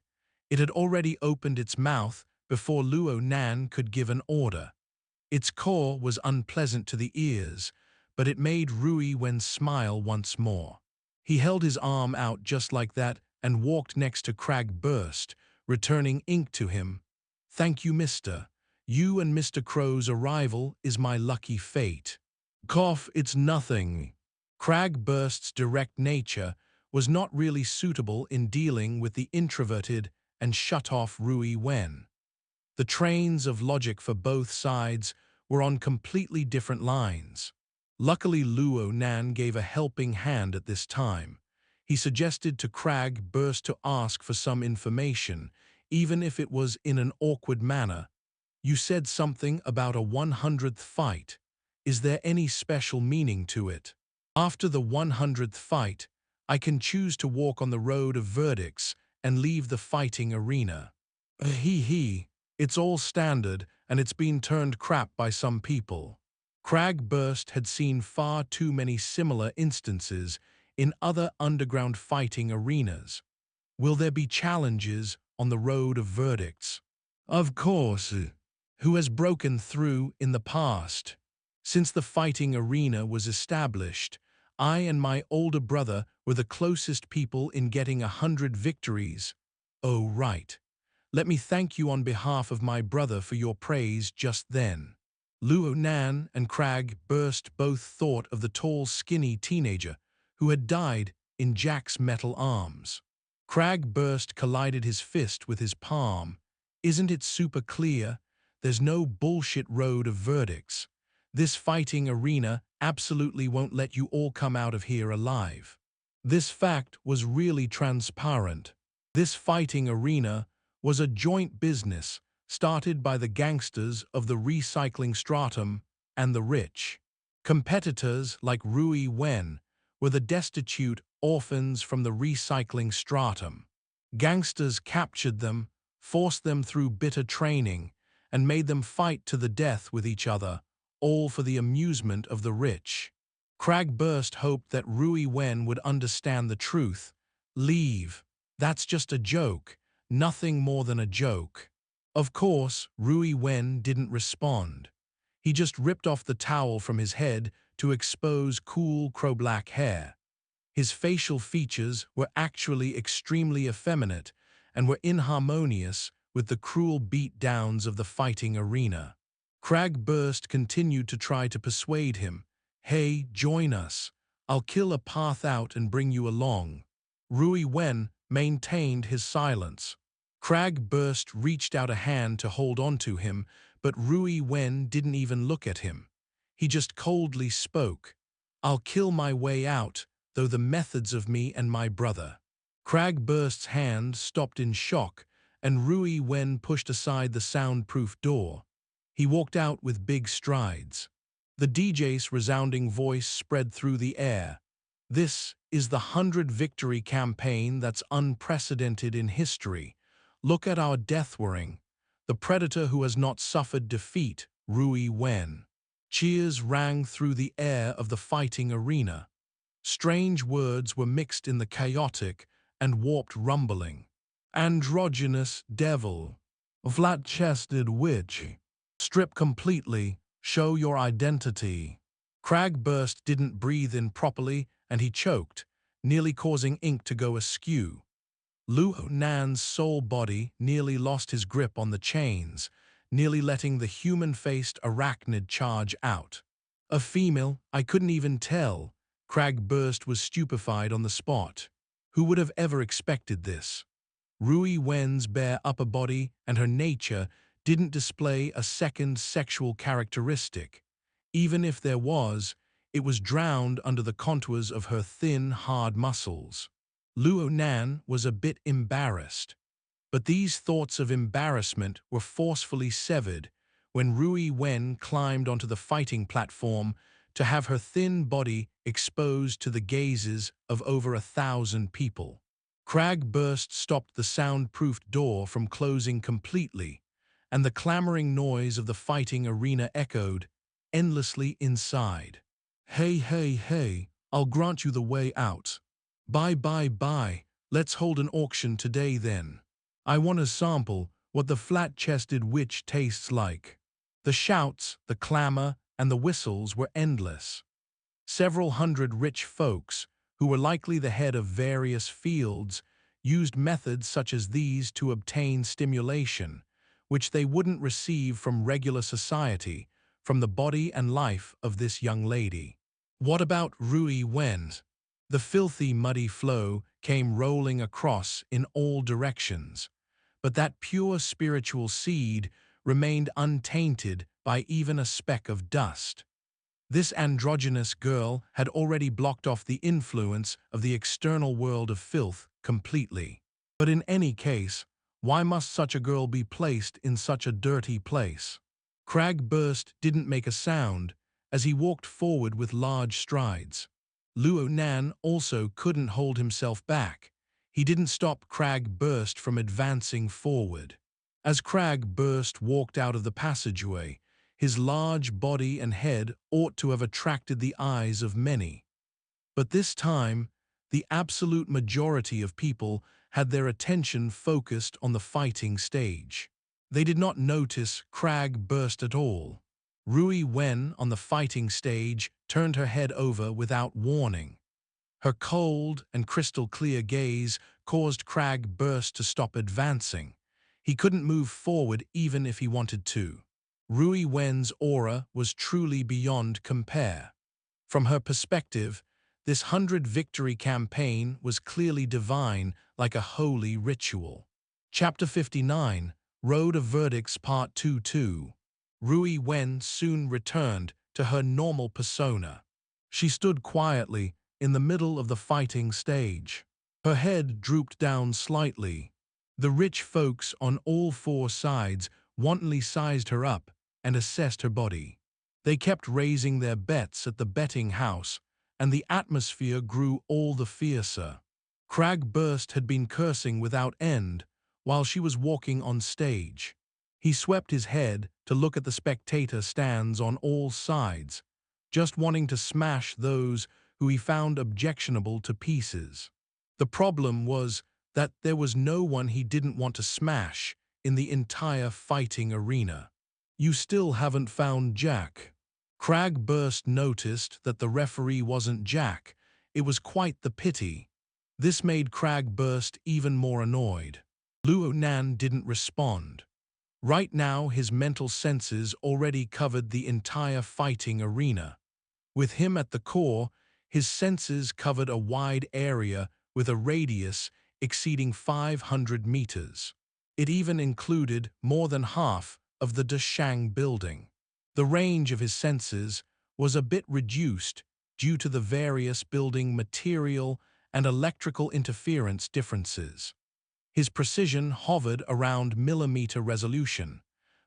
It had already opened its mouth before Luo Nan could give an order. Its core was unpleasant to the ears, but it made Rui Wen smile once more. He held his arm out just like that and walked next to Crag Burst, returning Ink to him. Thank you, mister. You and Mr. Crow's arrival is my lucky fate. Cough, it's nothing. Crag Burst's direct nature was not really suitable in dealing with the introverted and shut-off Rui Wen. The trains of logic for both sides were on completely different lines. Luckily, Luo Nan gave a helping hand at this time. He suggested to Crag Burst to ask for some information, even if it was in an awkward manner. You said something about a 100th fight. Is there any special meaning to it? After the 100th fight, I can choose to walk on the road of verdicts and leave the fighting arena. It's all standard and it's been turned crap by some people. Crag Burst had seen far too many similar instances in other underground fighting arenas. Will there be challenges on the road of verdicts? Of course. Who has broken through in the past? Since the fighting arena was established, I and my older brother were the closest people in getting 100 victories. Oh, right. Let me thank you on behalf of my brother for your praise just then. Luo Nan and Crag Burst both thought of the tall, skinny teenager who had died in Jack's metal arms. Crag Burst collided his fist with his palm. Isn't it super clear? There's no bullshit road of verdicts. This fighting arena absolutely won't let you all come out of here alive. This fact was really transparent. This fighting arena was a joint business started by the gangsters of the recycling stratum and the rich. Competitors like Rui Wen were the destitute orphans from the recycling stratum. Gangsters captured them, forced them through bitter training, and made them fight to the death with each other, all for the amusement of the rich. Crag Burst hoped that Rui Wen would understand the truth. Leave. That's just a joke, nothing more than a joke. Of course, Rui Wen didn't respond. He just ripped off the towel from his head to expose cool crow-black hair. His facial features were actually extremely effeminate and were inharmonious with the cruel beat-downs of the fighting arena. Crag Burst continued to try to persuade him. Hey, join us. I'll kill a path out and bring you along. Rui Wen maintained his silence. Crag Burst reached out a hand to hold on to him, but Rui Wen didn't even look at him. He just coldly spoke. I'll kill my way out, though the methods of me and my brother. Crag Burst's hand stopped in shock, and Rui Wen pushed aside the soundproof door. He walked out with big strides. The DJ's resounding voice spread through the air. This is the 100 victory campaign that's unprecedented in history. Look at our death warring. The predator who has not suffered defeat, Rui Wen. Cheers rang through the air of the fighting arena. Strange words were mixed in the chaotic and warped rumbling. Androgynous devil. Flat-chested witch. Strip completely. Show your identity. Crag Burst didn't breathe in properly, and he choked, nearly causing ink to go askew. Luo Nan's soul body nearly lost his grip on the chains, nearly letting the human-faced arachnid charge out. A female, I couldn't even tell. Crag Burst was stupefied on the spot. Who would have ever expected this? Rui Wen's bare upper body and her nature didn't display a second sexual characteristic. Even if there was, it was drowned under the contours of her thin, hard muscles. Luo Nan was a bit embarrassed. But these thoughts of embarrassment were forcefully severed when Rui Wen climbed onto the fighting platform to have her thin body exposed to the gazes of over 1,000 people. Crag Burst stopped the soundproofed door from closing completely, and the clamoring noise of the fighting arena echoed endlessly inside. Hey, hey, hey, I'll grant you the way out. Bye, bye, bye, let's hold an auction today then. I want to sample what the flat-chested witch tastes like. The shouts, the clamor, and the whistles were endless. Several hundred rich folks, who were likely the head of various fields, used methods such as these to obtain stimulation, which they wouldn't receive from regular society, from the body and life of this young lady. What about Rui Wen? The filthy, muddy flow came rolling across in all directions, but that pure spiritual seed remained untainted by even a speck of dust. This androgynous girl had already blocked off the influence of the external world of filth completely. But in any case, why must such a girl be placed in such a dirty place? Crag Burst didn't make a sound as he walked forward with large strides. Luo Nan also couldn't hold himself back. He didn't stop Crag Burst from advancing forward. As Crag Burst walked out of the passageway, his large body and head ought to have attracted the eyes of many. But this time, the absolute majority of people had their attention focused on the fighting stage. They did not notice Crag Burst at all. Rui Wen on the fighting stage turned her head over without warning. Her cold and crystal-clear gaze caused Crag Burst to stop advancing. He couldn't move forward even if he wanted to. Rui Wen's aura was truly beyond compare. From her perspective, this 100 victory campaign was clearly divine, like a holy ritual. Chapter 59, Road of Verdicts Part 2-2. Rui Wen soon returned to her normal persona. She stood quietly in the middle of the fighting stage. Her head drooped down slightly. The rich folks on all four sides wantonly sized her up and assessed her body. They kept raising their bets at the betting house, and the atmosphere grew all the fiercer. Crag Burst had been cursing without end while she was walking on stage. He swept his head to look at the spectator stands on all sides, just wanting to smash those who he found objectionable to pieces. The problem was that there was no one he didn't want to smash in the entire fighting arena. You still haven't found Jack. Crag Burst noticed that the referee wasn't Jack. It was quite the pity. This made Crag Burst even more annoyed. Luo Nan didn't respond. Right now, his mental senses already covered the entire fighting arena. With him at the core, his senses covered a wide area with a radius exceeding 500 meters. It even included more than half of the Dashang building. The range of his senses was a bit reduced due to the various building material and electrical interference differences. His precision hovered around millimeter resolution,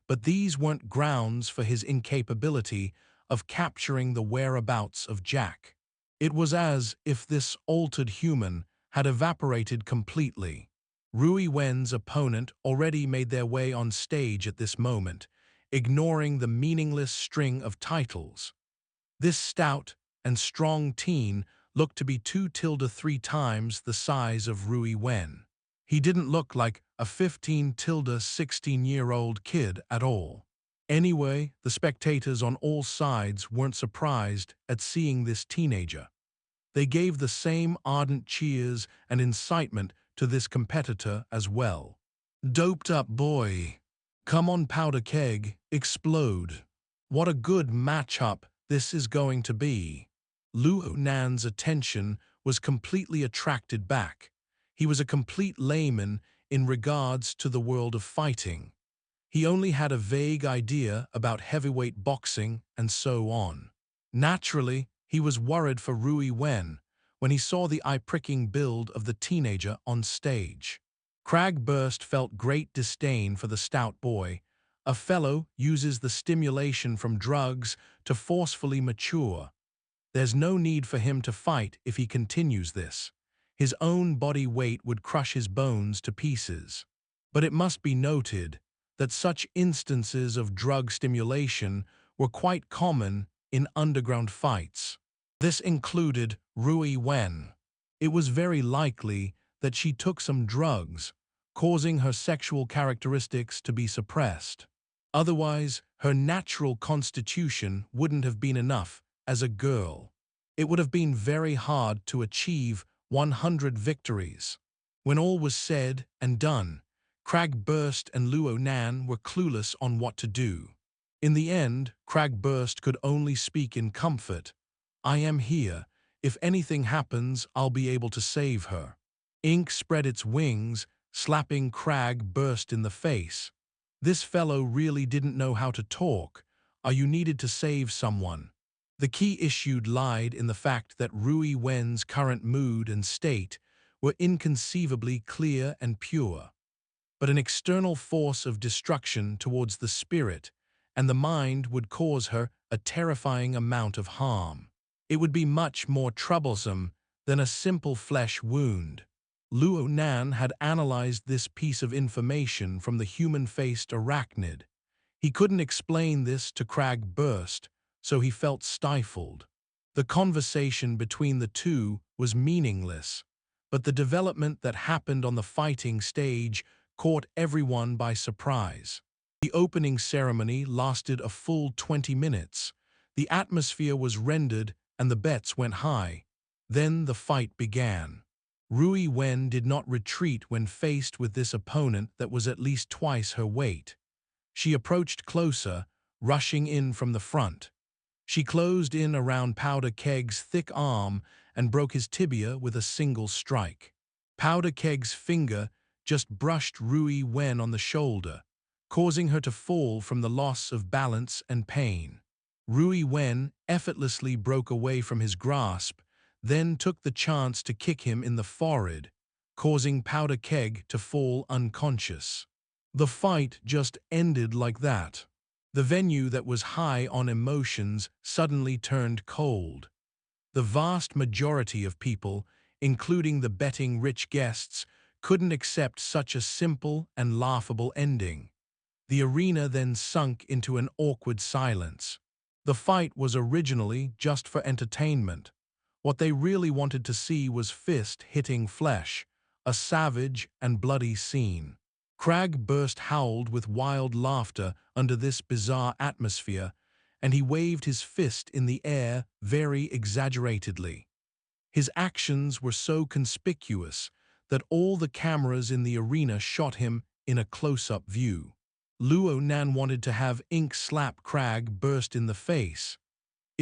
but these weren't grounds for his incapability of capturing the whereabouts of Jack. It was as if this altered human had evaporated completely. Rui Wen's opponent already made their way on stage at this moment, ignoring the meaningless string of titles. This stout and strong teen looked to be 2-3 times the size of Rui Wen. He didn't look like a 15-16-year-old kid at all. Anyway, the spectators on all sides weren't surprised at seeing this teenager. They gave the same ardent cheers and incitement to this competitor as well. Doped up boy. Come on, powder keg, explode. What a good matchup this is going to be. Luo Nan's attention was completely attracted back. He was a complete layman in regards to the world of fighting. He only had a vague idea about heavyweight boxing and so on. Naturally, he was worried for Rui Wen when he saw the eye-pricking build of the teenager on stage. Cragburst felt great disdain for the stout boy. A fellow uses the stimulation from drugs to forcefully mature. There's no need for him to fight if he continues this. His own body weight would crush his bones to pieces. But it must be noted that such instances of drug stimulation were quite common in underground fights. This included Rui Wen. It was very likely that she took some drugs, causing her sexual characteristics to be suppressed. Otherwise, her natural constitution wouldn't have been enough as a girl. It would have been very hard to achieve 100 victories. When all was said and done, Cragburst and Luo Nan were clueless on what to do. In the end, Cragburst could only speak in comfort. I am here. If anything happens, I'll be able to save her. Ink spread its wings, slapping Cragburst in the face. This fellow really didn't know how to talk, or you needed to save someone. The key issue lied in the fact that Rui Wen's current mood and state were inconceivably clear and pure. But an external force of destruction towards the spirit and the mind would cause her a terrifying amount of harm. It would be much more troublesome than a simple flesh wound. Luo Nan had analyzed this piece of information from the human-faced arachnid. He couldn't explain this to Cragburst, so he felt stifled. The conversation between the two was meaningless, but the development that happened on the fighting stage caught everyone by surprise. The opening ceremony lasted a full 20 minutes. The atmosphere was rendered and the bets went high. Then the fight began. Rui Wen did not retreat when faced with this opponent that was at least twice her weight. She approached closer, rushing in from the front. She closed in around Powder Keg's thick arm and broke his tibia with a single strike. Powder Keg's finger just brushed Rui Wen on the shoulder, causing her to fall from the loss of balance and pain. Rui Wen effortlessly broke away from his grasp, then took the chance to kick him in the forehead, causing Powder Keg to fall unconscious. The fight just ended like that. The venue that was high on emotions suddenly turned cold. The vast majority of people, including the betting rich guests, couldn't accept such a simple and laughable ending. The arena then sunk into an awkward silence. The fight was originally just for entertainment. What they really wanted to see was fist hitting flesh, a savage and bloody scene. Cragburst howled with wild laughter under this bizarre atmosphere, and he waved his fist in the air very exaggeratedly. His actions were so conspicuous that all the cameras in the arena shot him in a close-up view. Luo Nan wanted to have Ink slap Cragburst in the face.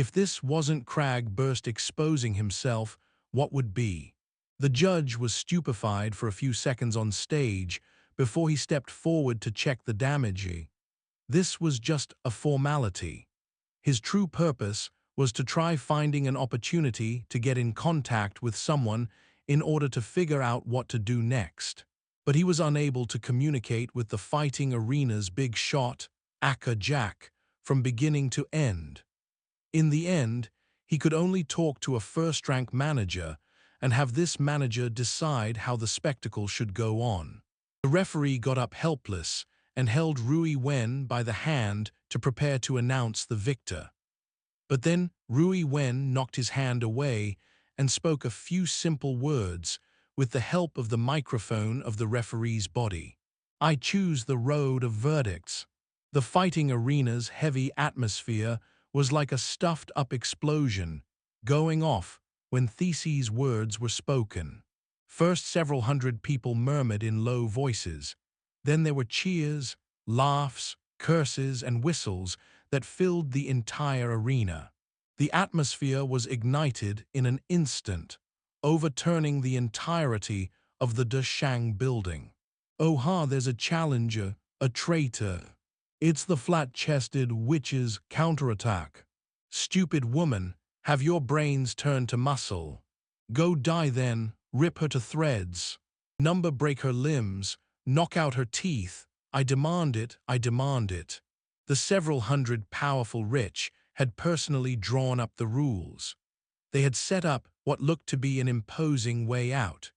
If this wasn't Crag burst exposing himself, what would be? The judge was stupefied for a few seconds on stage before he stepped forward to check the damage. This was just a formality. His true purpose was to try finding an opportunity to get in contact with someone in order to figure out what to do next. But he was unable to communicate with the fighting arena's big shot, Aka Jack, from beginning to end. In the end, he could only talk to a first-rank manager and have this manager decide how the spectacle should go on. The referee got up helpless and held Rui Wen by the hand to prepare to announce the victor. But then Rui Wen knocked his hand away and spoke a few simple words with the help of the microphone of the referee's body. "I choose the road of verdicts." The fighting arena's heavy atmosphere was like a stuffed-up explosion, going off when Theseus' words were spoken. First, several hundred people murmured in low voices. Then there were cheers, laughs, curses, and whistles that filled the entire arena. The atmosphere was ignited in an instant, overturning the entirety of the Dashang building. "Oh ha, there's a challenger, a traitor. It's the flat-chested witch's counterattack. Stupid woman, have your brains turned to muscle. Go die then, rip her to threads. Number break her limbs, knock out her teeth. I demand it, I demand it." The several hundred powerful rich had personally drawn up the rules. They had set up what looked to be an imposing way out.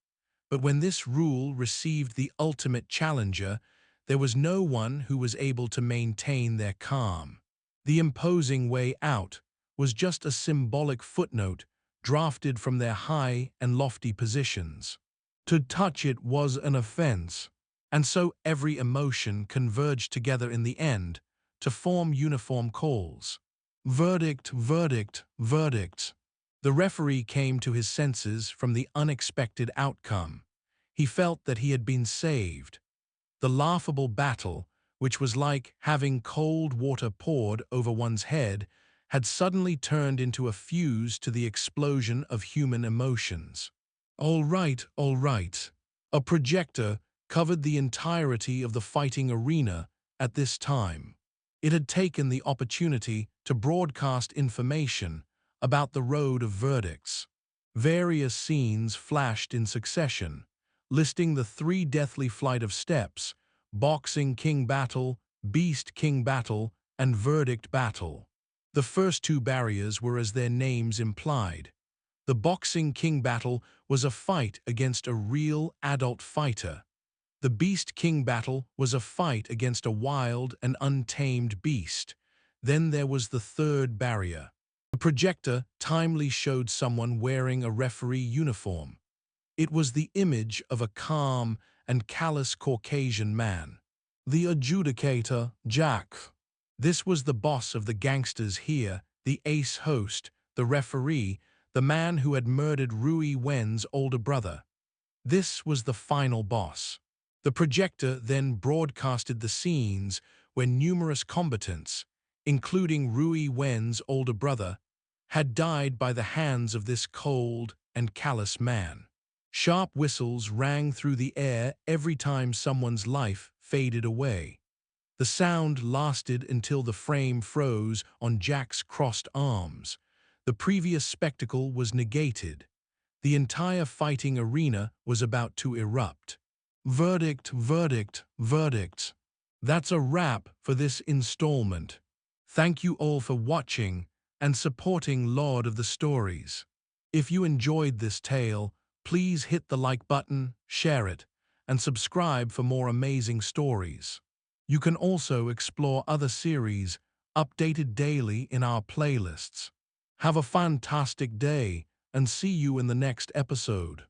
But when this rule received the ultimate challenger, there was no one who was able to maintain their calm. The imposing way out was just a symbolic footnote drafted from their high and lofty positions. To touch it was an offense, and so every emotion converged together in the end to form uniform calls. Verdict, verdict, verdict. The referee came to his senses from the unexpected outcome. He felt that he had been saved. The laughable battle, which was like having cold water poured over one's head, had suddenly turned into a fuse to the explosion of human emotions. All right, all right. A projector covered the entirety of the fighting arena at this time. It had taken the opportunity to broadcast information about the road of verdicts. Various scenes flashed in succession, listing the 3 deathly flight of steps: Boxing King Battle, Beast King Battle, and Verdict Battle. The first 2 barriers were as their names implied. The Boxing King Battle was a fight against a real adult fighter. The Beast King Battle was a fight against a wild and untamed beast. Then there was the third barrier. The projector timely showed someone wearing a referee uniform. It was the image of a calm and callous Caucasian man. The adjudicator, Jack. This was the boss of the gangsters here, the ace host, the referee, the man who had murdered Rui Wen's older brother. This was the final boss. The projector then broadcasted the scenes where numerous combatants, including Rui Wen's older brother, had died by the hands of this cold and callous man. Sharp whistles rang through the air every time someone's life faded away. The sound lasted until the frame froze on Jack's crossed arms. The previous spectacle was negated. The entire fighting arena was about to erupt. Verdict, verdict, verdict. That's a wrap for this installment. Thank you all for watching and supporting Lord of the Stories. If you enjoyed this tale, please hit the like button, share it, and subscribe for more amazing stories. You can also explore other series updated daily in our playlists. Have a fantastic day and see you in the next episode.